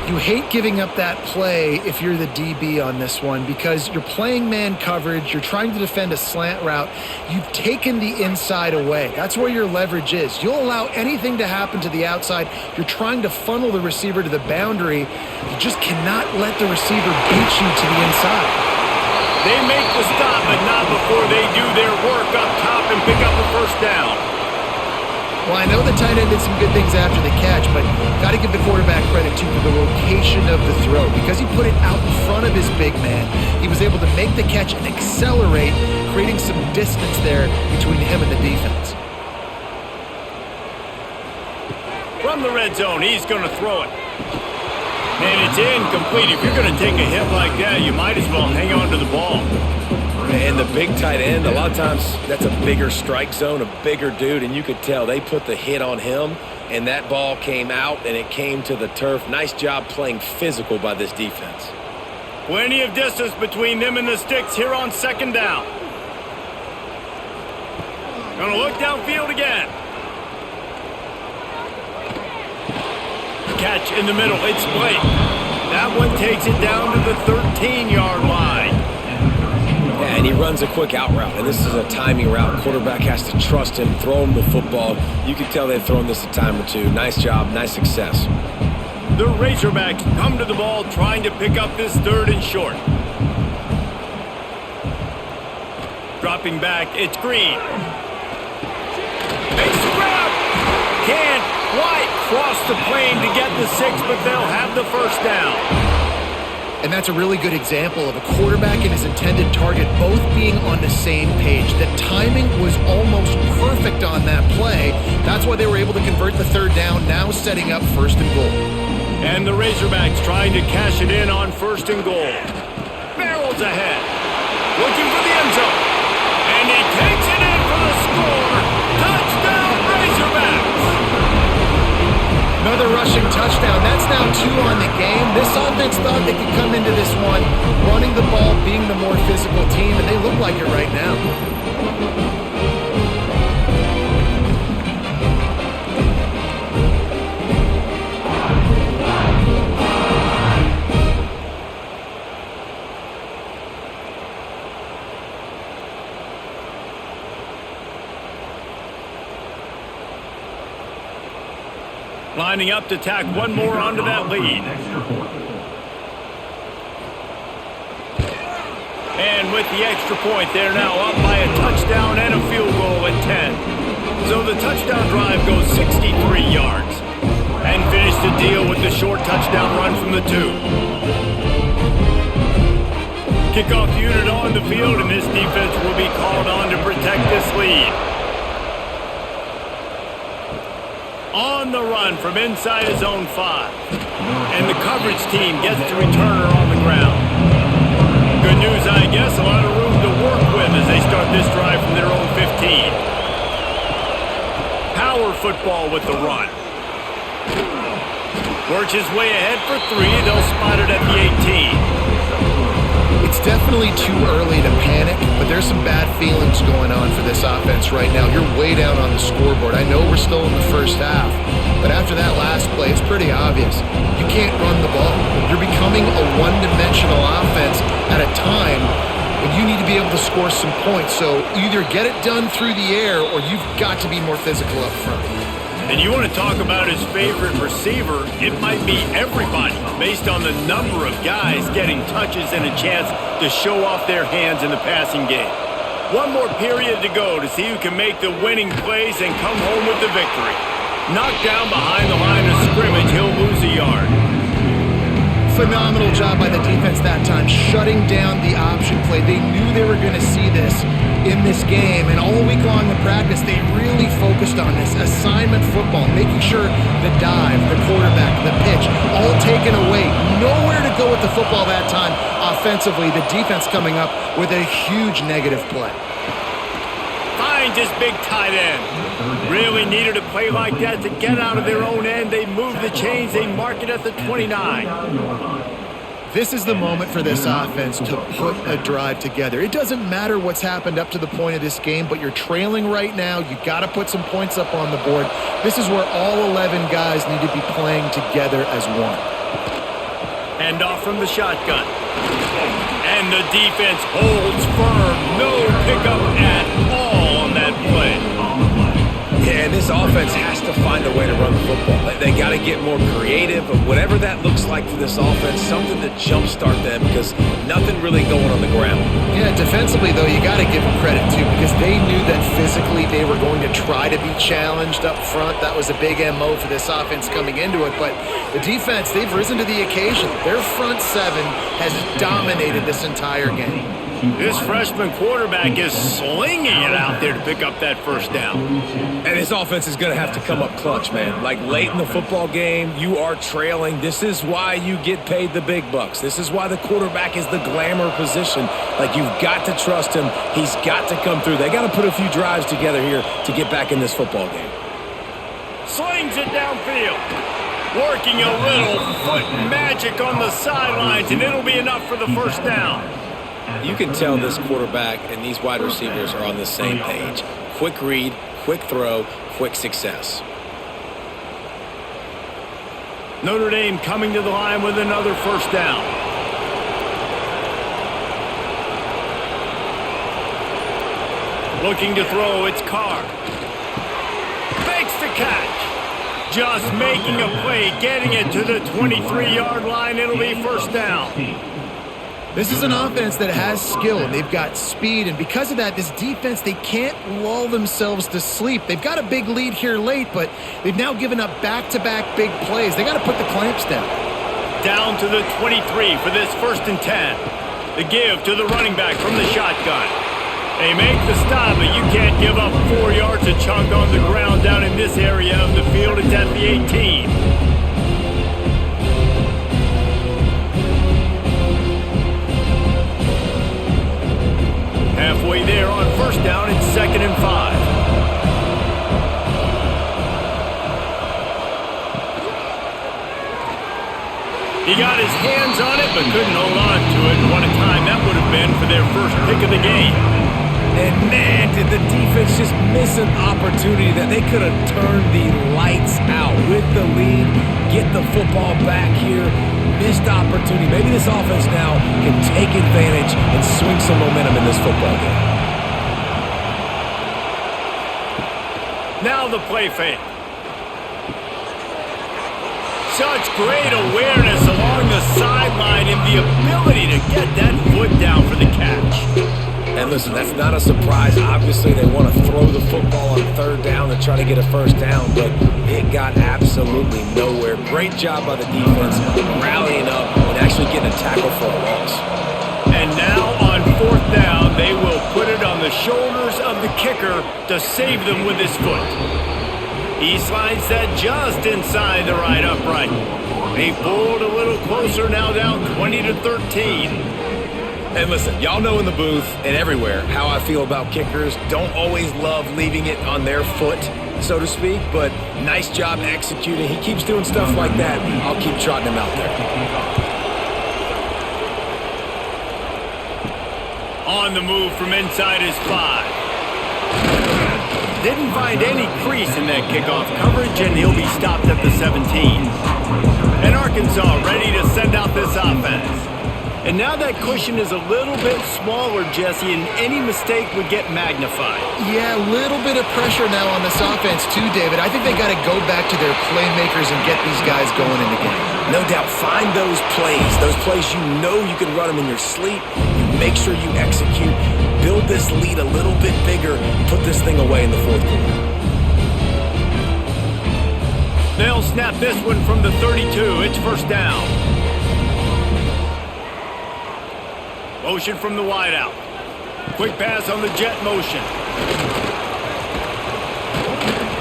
You hate giving up that play if you're the DB on this one because you're playing man coverage, you're trying to defend a slant route, you've taken the inside away. That's where your leverage is. You'll allow anything to happen to the outside. You're trying to funnel the receiver to the boundary. You just cannot let the receiver beat you to the inside. They make the stop, but not before they do their work up top and pick up a first down. Well, I know the tight end did some good things after the catch, but got to give the quarterback credit, too, for the location of the throw. Because he put it out in front of his big man, he was able to make the catch and accelerate, creating some distance there between him and the defense. From the red zone, he's going to throw it. And it's incomplete. If you're going to take a hit like that, you might as well hang on to the ball. And the big tight end, a lot of times that's a bigger strike zone, a bigger dude, and you could tell they put the hit on him, and that ball came out, and it came to the turf. Nice job playing physical by this defense. Plenty of distance between them and the sticks here on 2nd down. Gonna look downfield again. Catch in the middle, it's Blake. That one takes it down to the 13-yard line. Yeah, and he runs a quick out route, and this is a timing route. Quarterback has to trust him, throw him the football. You can tell they've thrown this a time or two. Nice job, nice success. The Razorbacks come to the ball trying to pick up this 3rd and short. Dropping back, it's Green. Makes the grab. Can't quite cross the plane to get the 6, but they'll have the first down. And that's a really good example of a quarterback and his intended target both being on the same page. The timing was almost perfect on that play. That's why they were able to convert the 3rd down, now setting up 1st and goal. And the Razorbacks trying to cash it in on 1st and goal. Barrels ahead. Looking for the end zone. And he takes it in for the score. Touchdown, Razorbacks! Another rushing touchdown. That's now 2 on the game. This offense thought they could come into this one running the ball, being the more physical team, and they look like it right now. Lining up to tack one more onto that lead. And with the extra point, they're now up by a touchdown and a field goal at 10. So the touchdown drive goes 63 yards. And finish the deal with the short touchdown run from the 2. Kickoff unit on the field, and this defense will be called on to protect this lead. On the run from inside his own 5. And the coverage team gets the returner on the ground. Good news, I guess, a lot of room to work with as they start this drive from their own 15. Power football with the run. Works his way ahead for 3. They'll spot it at the 18. It's definitely too early to panic, but there's some bad feelings going on for this offense right now. You're way down on the scoreboard. I know we're still in the first half, but after that last play, it's pretty obvious. You can't run the ball. You're becoming a one-dimensional offense at a time when you need to be able to score some points. So either get it done through the air or you've got to be more physical up front. And you want to talk about his favorite receiver, it might be everybody based on the number of guys getting touches and a chance to show off their hands in the passing game. One more period to go to see who can make the winning plays and come home with the victory. Knocked down behind the line of scrimmage, he'll lose a yard. Phenomenal job by the defense that time, shutting down the option play. They knew they were going to see this in this game, and all week long in practice, they really focused on this assignment football, making sure the dive, the quarterback, the pitch, all taken away. Nowhere to go with the football that time offensively. The defense coming up with a huge negative play. Finds his big tight end. Really needed a play like that to get out of their own end. They move the chains. They mark it at the 29. This is the moment for this offense to put a drive together. It doesn't matter what's happened up to the point of this game, but you're trailing right now. You got to put some points up on the board. This is where all 11 guys need to be playing together as one. Hand off from the shotgun. And the defense holds firm. No pickup at all on that play. Yeah, and this offense has to find a way to run the football. They got to get more creative, but whatever that looks like for this offense, something to jumpstart them because nothing really going on the ground. Yeah, defensively, though, you got to give them credit, too, because they knew that physically they were going to try to be challenged up front. That was a big MO for this offense coming into it, but the defense, they've risen to the occasion. Their front seven has dominated this entire game. This freshman quarterback is slinging it out there to pick up that first down. And this offense is going to have to come up clutch, man. Like late in the football game, you are trailing. This is why you get paid the big bucks. This is why the quarterback is the glamour position. Like, you've got to trust him. He's got to come through. They got to put a few drives together here to get back in this football game. Slings it downfield. Working a little foot magic on the sidelines, and it'll be enough for the first down. You can tell this quarterback and these wide receivers are on the same page. Quick read, quick throw, quick success. Notre Dame coming to the line with another first down. Looking to throw, it's Carr. Makes the catch. Just making a play, getting it to the 23-yard line. It'll be first down. This is an offense that has skill, and they've got speed, and because of that, this defense, they can't lull themselves to sleep. They've got a big lead here late, but they've now given up back-to-back big plays. They got to put the clamps down. Down to the 23 for this 1st and 10. The give to the running back from the shotgun. They make the stop, but you can't give up 4 yards a chunk on the ground down in this area of the field. It's at the 18. Halfway there on first down, it's 2nd and 5. He got his hands on it, but couldn't hold on to it. What a time that would have been for their first pick of the game. And man, did the defense just miss an opportunity that they could have turned the lights out with the lead, get the football back here. Missed opportunity. Maybe this offense now can take advantage and swing some momentum in this football game. Now the play fake. Such great awareness along the sideline and the ability to get that foot down for the catch. And listen, that's not a surprise. Obviously, they want to throw the football on 3rd down to try to get a first down, but it got absolutely nowhere. Great job by the defense, rallying up and actually getting a tackle for a loss. And now on 4th down, they will put it on the shoulders of the kicker to save them with his foot. He slides that just inside the right upright. They pulled a little closer, now down 20-13. And listen, y'all know in the booth and everywhere how I feel about kickers. Don't always love leaving it on their foot, so to speak, but nice job executing. He keeps doing stuff like that. I'll keep trotting him out there. On the move from inside his 5. Didn't find any crease in that kickoff coverage, and he'll be stopped at the 17. And Arkansas ready to send out this offense. And now that cushion is a little bit smaller, Jesse, and any mistake would get magnified. Yeah, a little bit of pressure now on this offense too, David. I think they got to go back to their playmakers and get these guys going in the game. No doubt, find those plays you know you can run them in your sleep. You make sure you execute. Build this lead a little bit bigger. Put this thing away in the fourth quarter. They'll snap this one from the 32. It's first down. Motion from the wideout. Quick pass on the jet motion.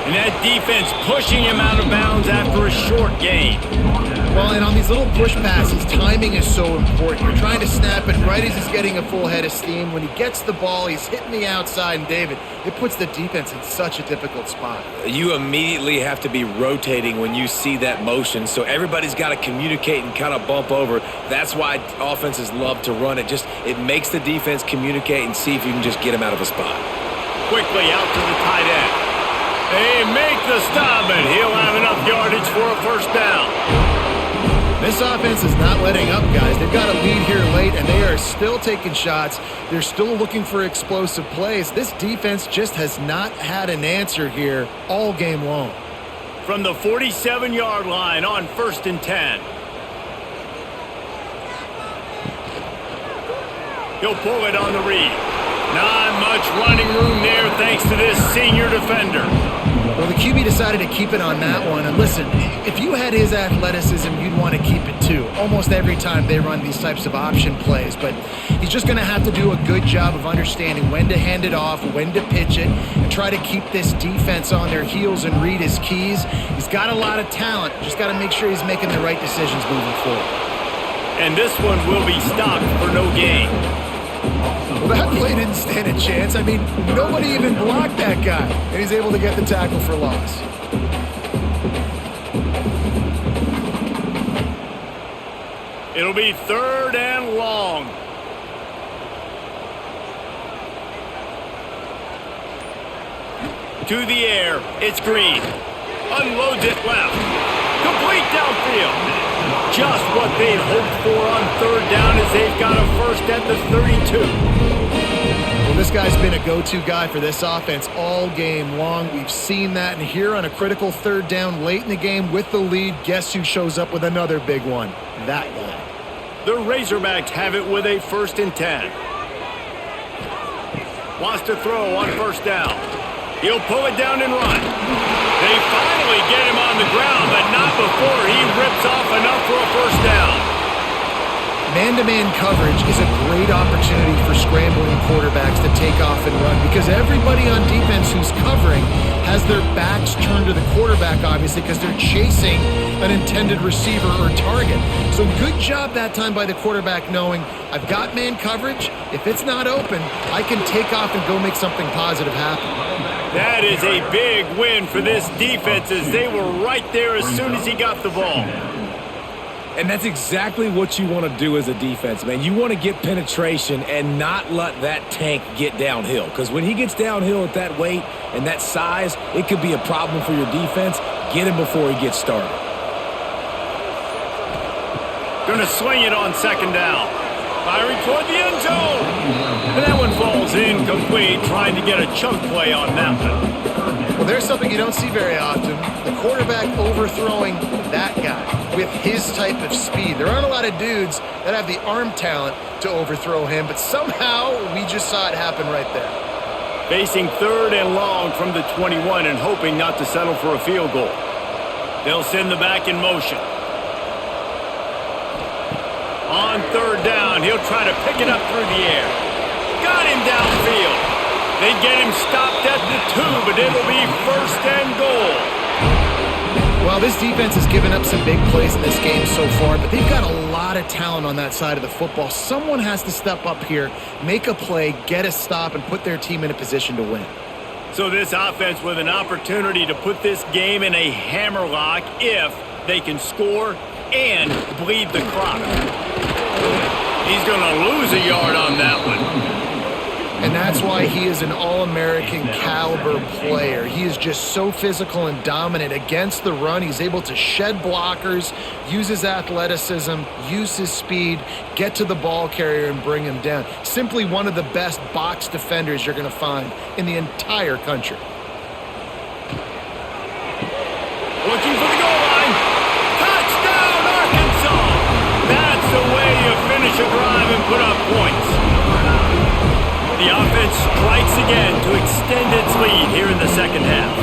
And that defense pushing him out of bounds after a short gain. Well, and on these little push passes, timing is so important. You're trying to snap it right as he's getting a full head of steam. When he gets the ball, he's hitting the outside, and David, it puts the defense in such a difficult spot. You immediately have to be rotating when you see that motion, so everybody's got to communicate and kind of bump over. That's why offenses love to run it. It makes the defense communicate and see if you can just get him out of a spot. Quickly out to the tight end. They make the stop, and he'll have enough yardage for a first down. This offense is not letting up, guys. They've got a lead here late, and they are still taking shots. They're still looking for explosive plays. This defense just has not had an answer here all game long. From the 47-yard line on 1st and 10. He'll pull it on the read. Not much running room there thanks to this senior defender. Well, the QB decided to keep it on that one. And listen, if you had his athleticism, you'd want to keep it too. Almost every time they run these types of option plays. But he's just going to have to do a good job of understanding when to hand it off, when to pitch it, and try to keep this defense on their heels and read his keys. He's got a lot of talent. Just got to make sure he's making the right decisions moving forward. And this one will be stopped for no gain. Well, that play didn't stand a chance. I mean, nobody even blocked that guy, and he's able to get the tackle for loss. It'll be 3rd and long. To the air, it's Green. Unloads it left. Complete downfield. Just what they'd hoped for on 3rd down as they've got a first at the 32. Well, this guy's been a go-to guy for this offense all game long. We've seen that, and here on a critical 3rd down late in the game with the lead, guess who shows up with another big one? That guy. The Razorbacks have it with a 1st and 10. Wants to throw on 1st down. He'll pull it down and run. They finally get him on the ground, but not before he rips off enough for a first down. Man-to-man coverage is a great opportunity for scrambling quarterbacks to take off and run because everybody on defense who's covering has their backs turned to the quarterback, obviously, because they're chasing an intended receiver or target. So good job that time by the quarterback knowing, I've got man coverage. If it's not open, I can take off and go make something positive happen. That is a big win for this defense as they were right there as soon as he got the ball. And that's exactly what you want to do as a defense, man. You want to get penetration and not let that tank get downhill. Because when he gets downhill at that weight and that size, it could be a problem for your defense. Get him before he gets started. Going to swing it on 2nd down. Firing toward the end zone. And that one falls incomplete, trying to get a chunk play on that one. Well, there's something you don't see very often. The quarterback overthrowing that guy with his type of speed. There aren't a lot of dudes that have the arm talent to overthrow him, but somehow we just saw it happen right there. Facing 3rd and long from the 21 and hoping not to settle for a field goal. They'll send the back in motion. On 3rd down, he'll try to pick it up through the air. Got him downfield. They get him stopped at the 2, but it'll be 1st and goal. Well, this defense has given up some big plays in this game so far, but they've got a lot of talent on that side of the football. Someone has to step up here, make a play, get a stop, and put their team in a position to win. So this offense with an opportunity to put this game in a hammerlock if they can score and bleed the clock. He's going to lose a yard on that one. And that That's why he is an All-American caliber player. He is just so physical and dominant against the run. He's able to shed blockers, use his athleticism, use his speed, get to the ball carrier and bring him down. Simply one of the best box defenders you're going to find in the entire country. Looking for the goal line. Touchdown, Arkansas! That's the way you finish a drive and put up points. The offense strikes again to extend its lead here in the second half.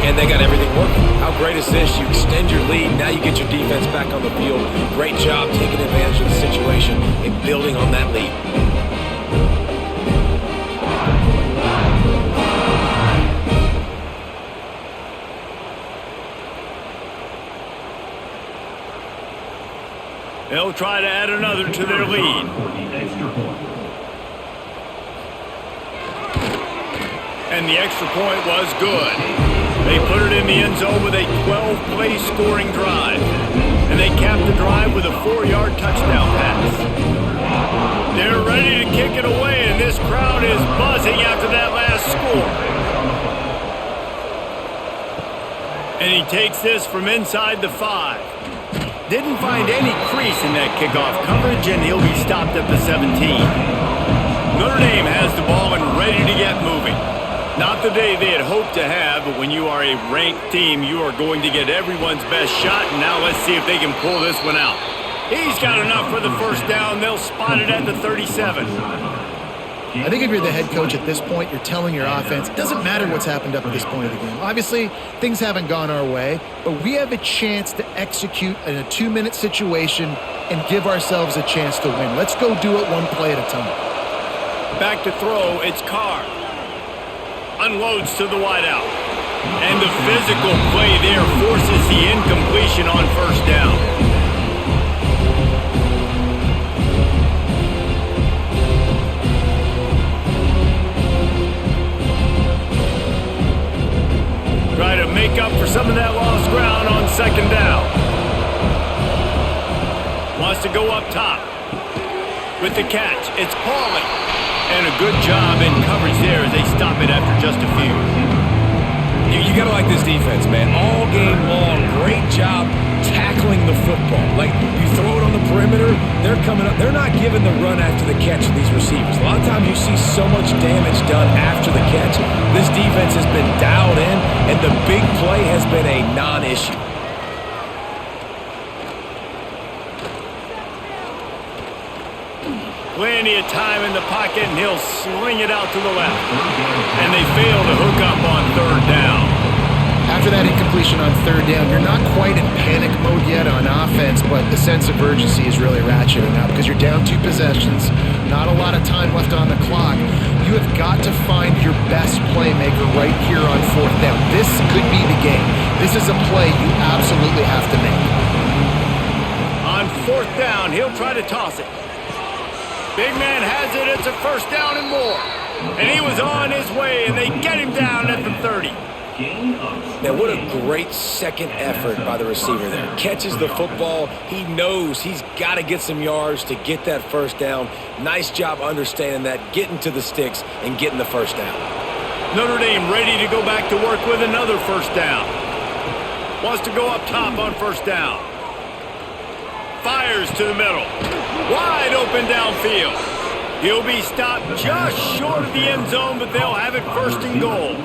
And they got everything working. How great is this? You extend your lead. Now you get your defense back on the field. Great job taking advantage of the situation and building on that lead. They'll try to add another to their lead. And the extra point was good. They put it in the end zone with a 12-play scoring drive. And they capped the drive with a 4-yard touchdown pass. They're ready to kick it away, and this crowd is buzzing after that last score. And he takes this from inside the 5. Didn't find any crease in that kickoff coverage, and he'll be stopped at the 17. Notre Dame has the ball and ready to get moving. Not the day they had hoped to have, but when you are a ranked team, you are going to get everyone's best shot, and now let's see if they can pull this one out. He's got enough for the first down. They'll spot it at the 37. I think if you're the head coach at this point, you're telling your offense, it doesn't matter what's happened up at this point of the game. Obviously, things haven't gone our way, but we have a chance to execute in a 2-minute situation and give ourselves a chance to win. Let's go do it one play at a time. Back to throw, it's Carr. Unloads to the wideout. And the physical play there forces the incompletion on first down. Try to make up for some of that lost ground on second down. Wants to go up top. With the catch, it's Pauly. And a good job in coverage there as they stop it after just a few. You got to like this defense, man. All game long, great job tackling the football. Like, you throw it on the perimeter, they're coming up. They're not giving the run after the catch to these receivers. A lot of times you see so much damage done after the catch. This defense has been dialed in, and the big play has been a non-issue. Plenty of time in the pocket, and he'll sling it out to the left. And they fail to hook up on third down. After that incompletion on third down, you're not quite in panic mode yet on offense, but the sense of urgency is really ratcheting up because you're down 2 possessions, not a lot of time left on the clock. You have got to find your best playmaker right here on fourth down. This could be the game. This is a play you absolutely have to make. On fourth down, he'll try to toss it. Big man has it. It's a first down and more. And he was on his way, and they get him down at the 30. Now, what a great second effort by the receiver there. Catches the football. He knows he's got to get some yards to get that first down. Nice job understanding that, getting to the sticks and getting the first down. Notre Dame ready to go back to work with another first down. Wants to go up top on first down. Fires to the middle. Wide open downfield. He'll be stopped just short of the end zone, but they'll have it first and goal.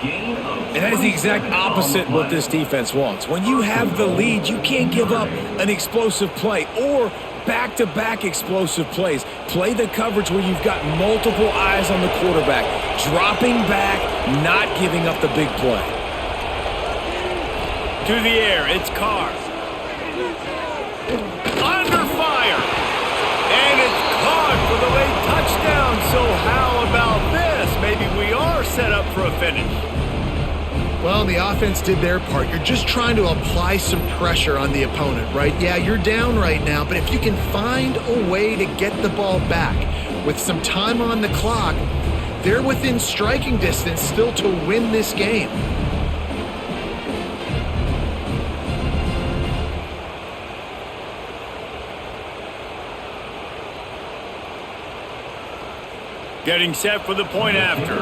And that is the exact opposite what this defense wants. When you have the lead, you can't give up an explosive play or back-to-back explosive plays. Play the coverage where you've got multiple eyes on the quarterback. Dropping back, not giving up the big play. To the air, it's Carr. Under fire. And it's caught for the late touchdown. So how about this? Maybe we are set up for a finish. Well, the offense did their part. You're just trying to apply some pressure on the opponent, right? Yeah, you're down right now, but if you can find a way to get the ball back with some time on the clock, they're within striking distance still to win this game. Getting set for the point after.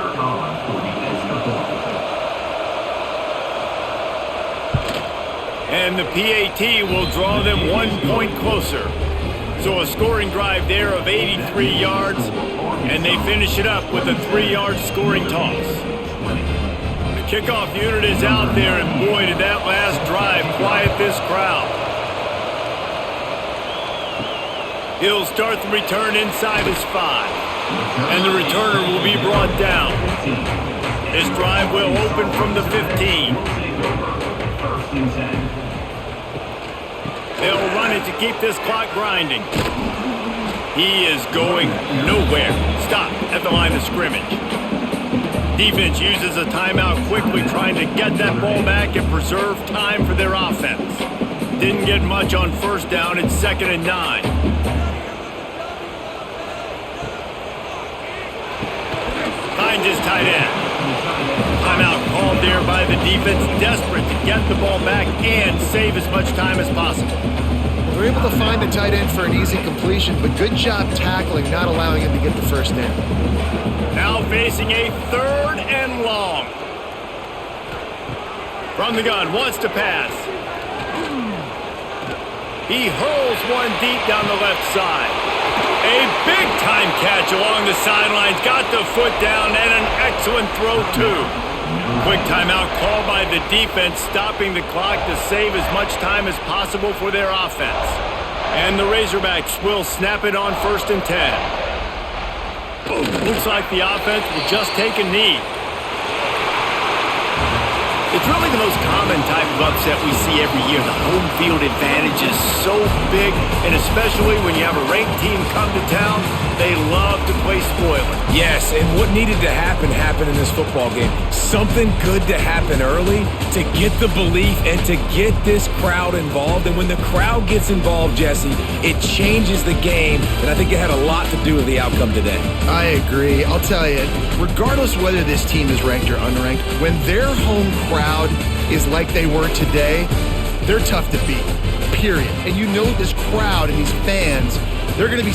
And the PAT will draw them 1 point closer. So a scoring drive there of 83 yards, and they finish it up with a 3-yard scoring toss. The kickoff unit is out there, and boy, did that last drive quiet this crowd. He'll start the return inside his 5, and the returner will be brought down. This drive will open from the 15. They'll run it to keep this clock grinding. He is going nowhere. Stop at the line of scrimmage. Defense uses a timeout quickly, trying to get that ball back and preserve time for their offense. Didn't get much on first down. It's 2nd and 9. Finds his tight end. Timeout called there by the defense, desperate to get the ball back and save as much time as possible. They're able to find the tight end for an easy completion, but good job tackling, not allowing him to get the first down. Now facing a 3rd and long. From the gun, wants to pass. He hurls one deep down the left side. A big-time catch along the sidelines. Got the foot down and an excellent throw, too. Quick timeout called by the defense, stopping the clock to save as much time as possible for their offense. And the Razorbacks will snap it on 1st and 10. Looks like the offense will just take a knee. It's really the most common type of upset we see every year. The home field advantage is so big, and especially when you have a ranked team come to town, they love to play spoiler. Yes, and what needed to happen happened in this football game. Something good to happen early to get the belief and to get this crowd involved. And when the crowd gets involved, Jesse, it changes the game, and I think it had a lot to do with the outcome today. I agree. I'll tell you, regardless whether this team is ranked or unranked, when their home crowd is like they were today, they're tough to beat, period. And you know this crowd and these fans, they're going to be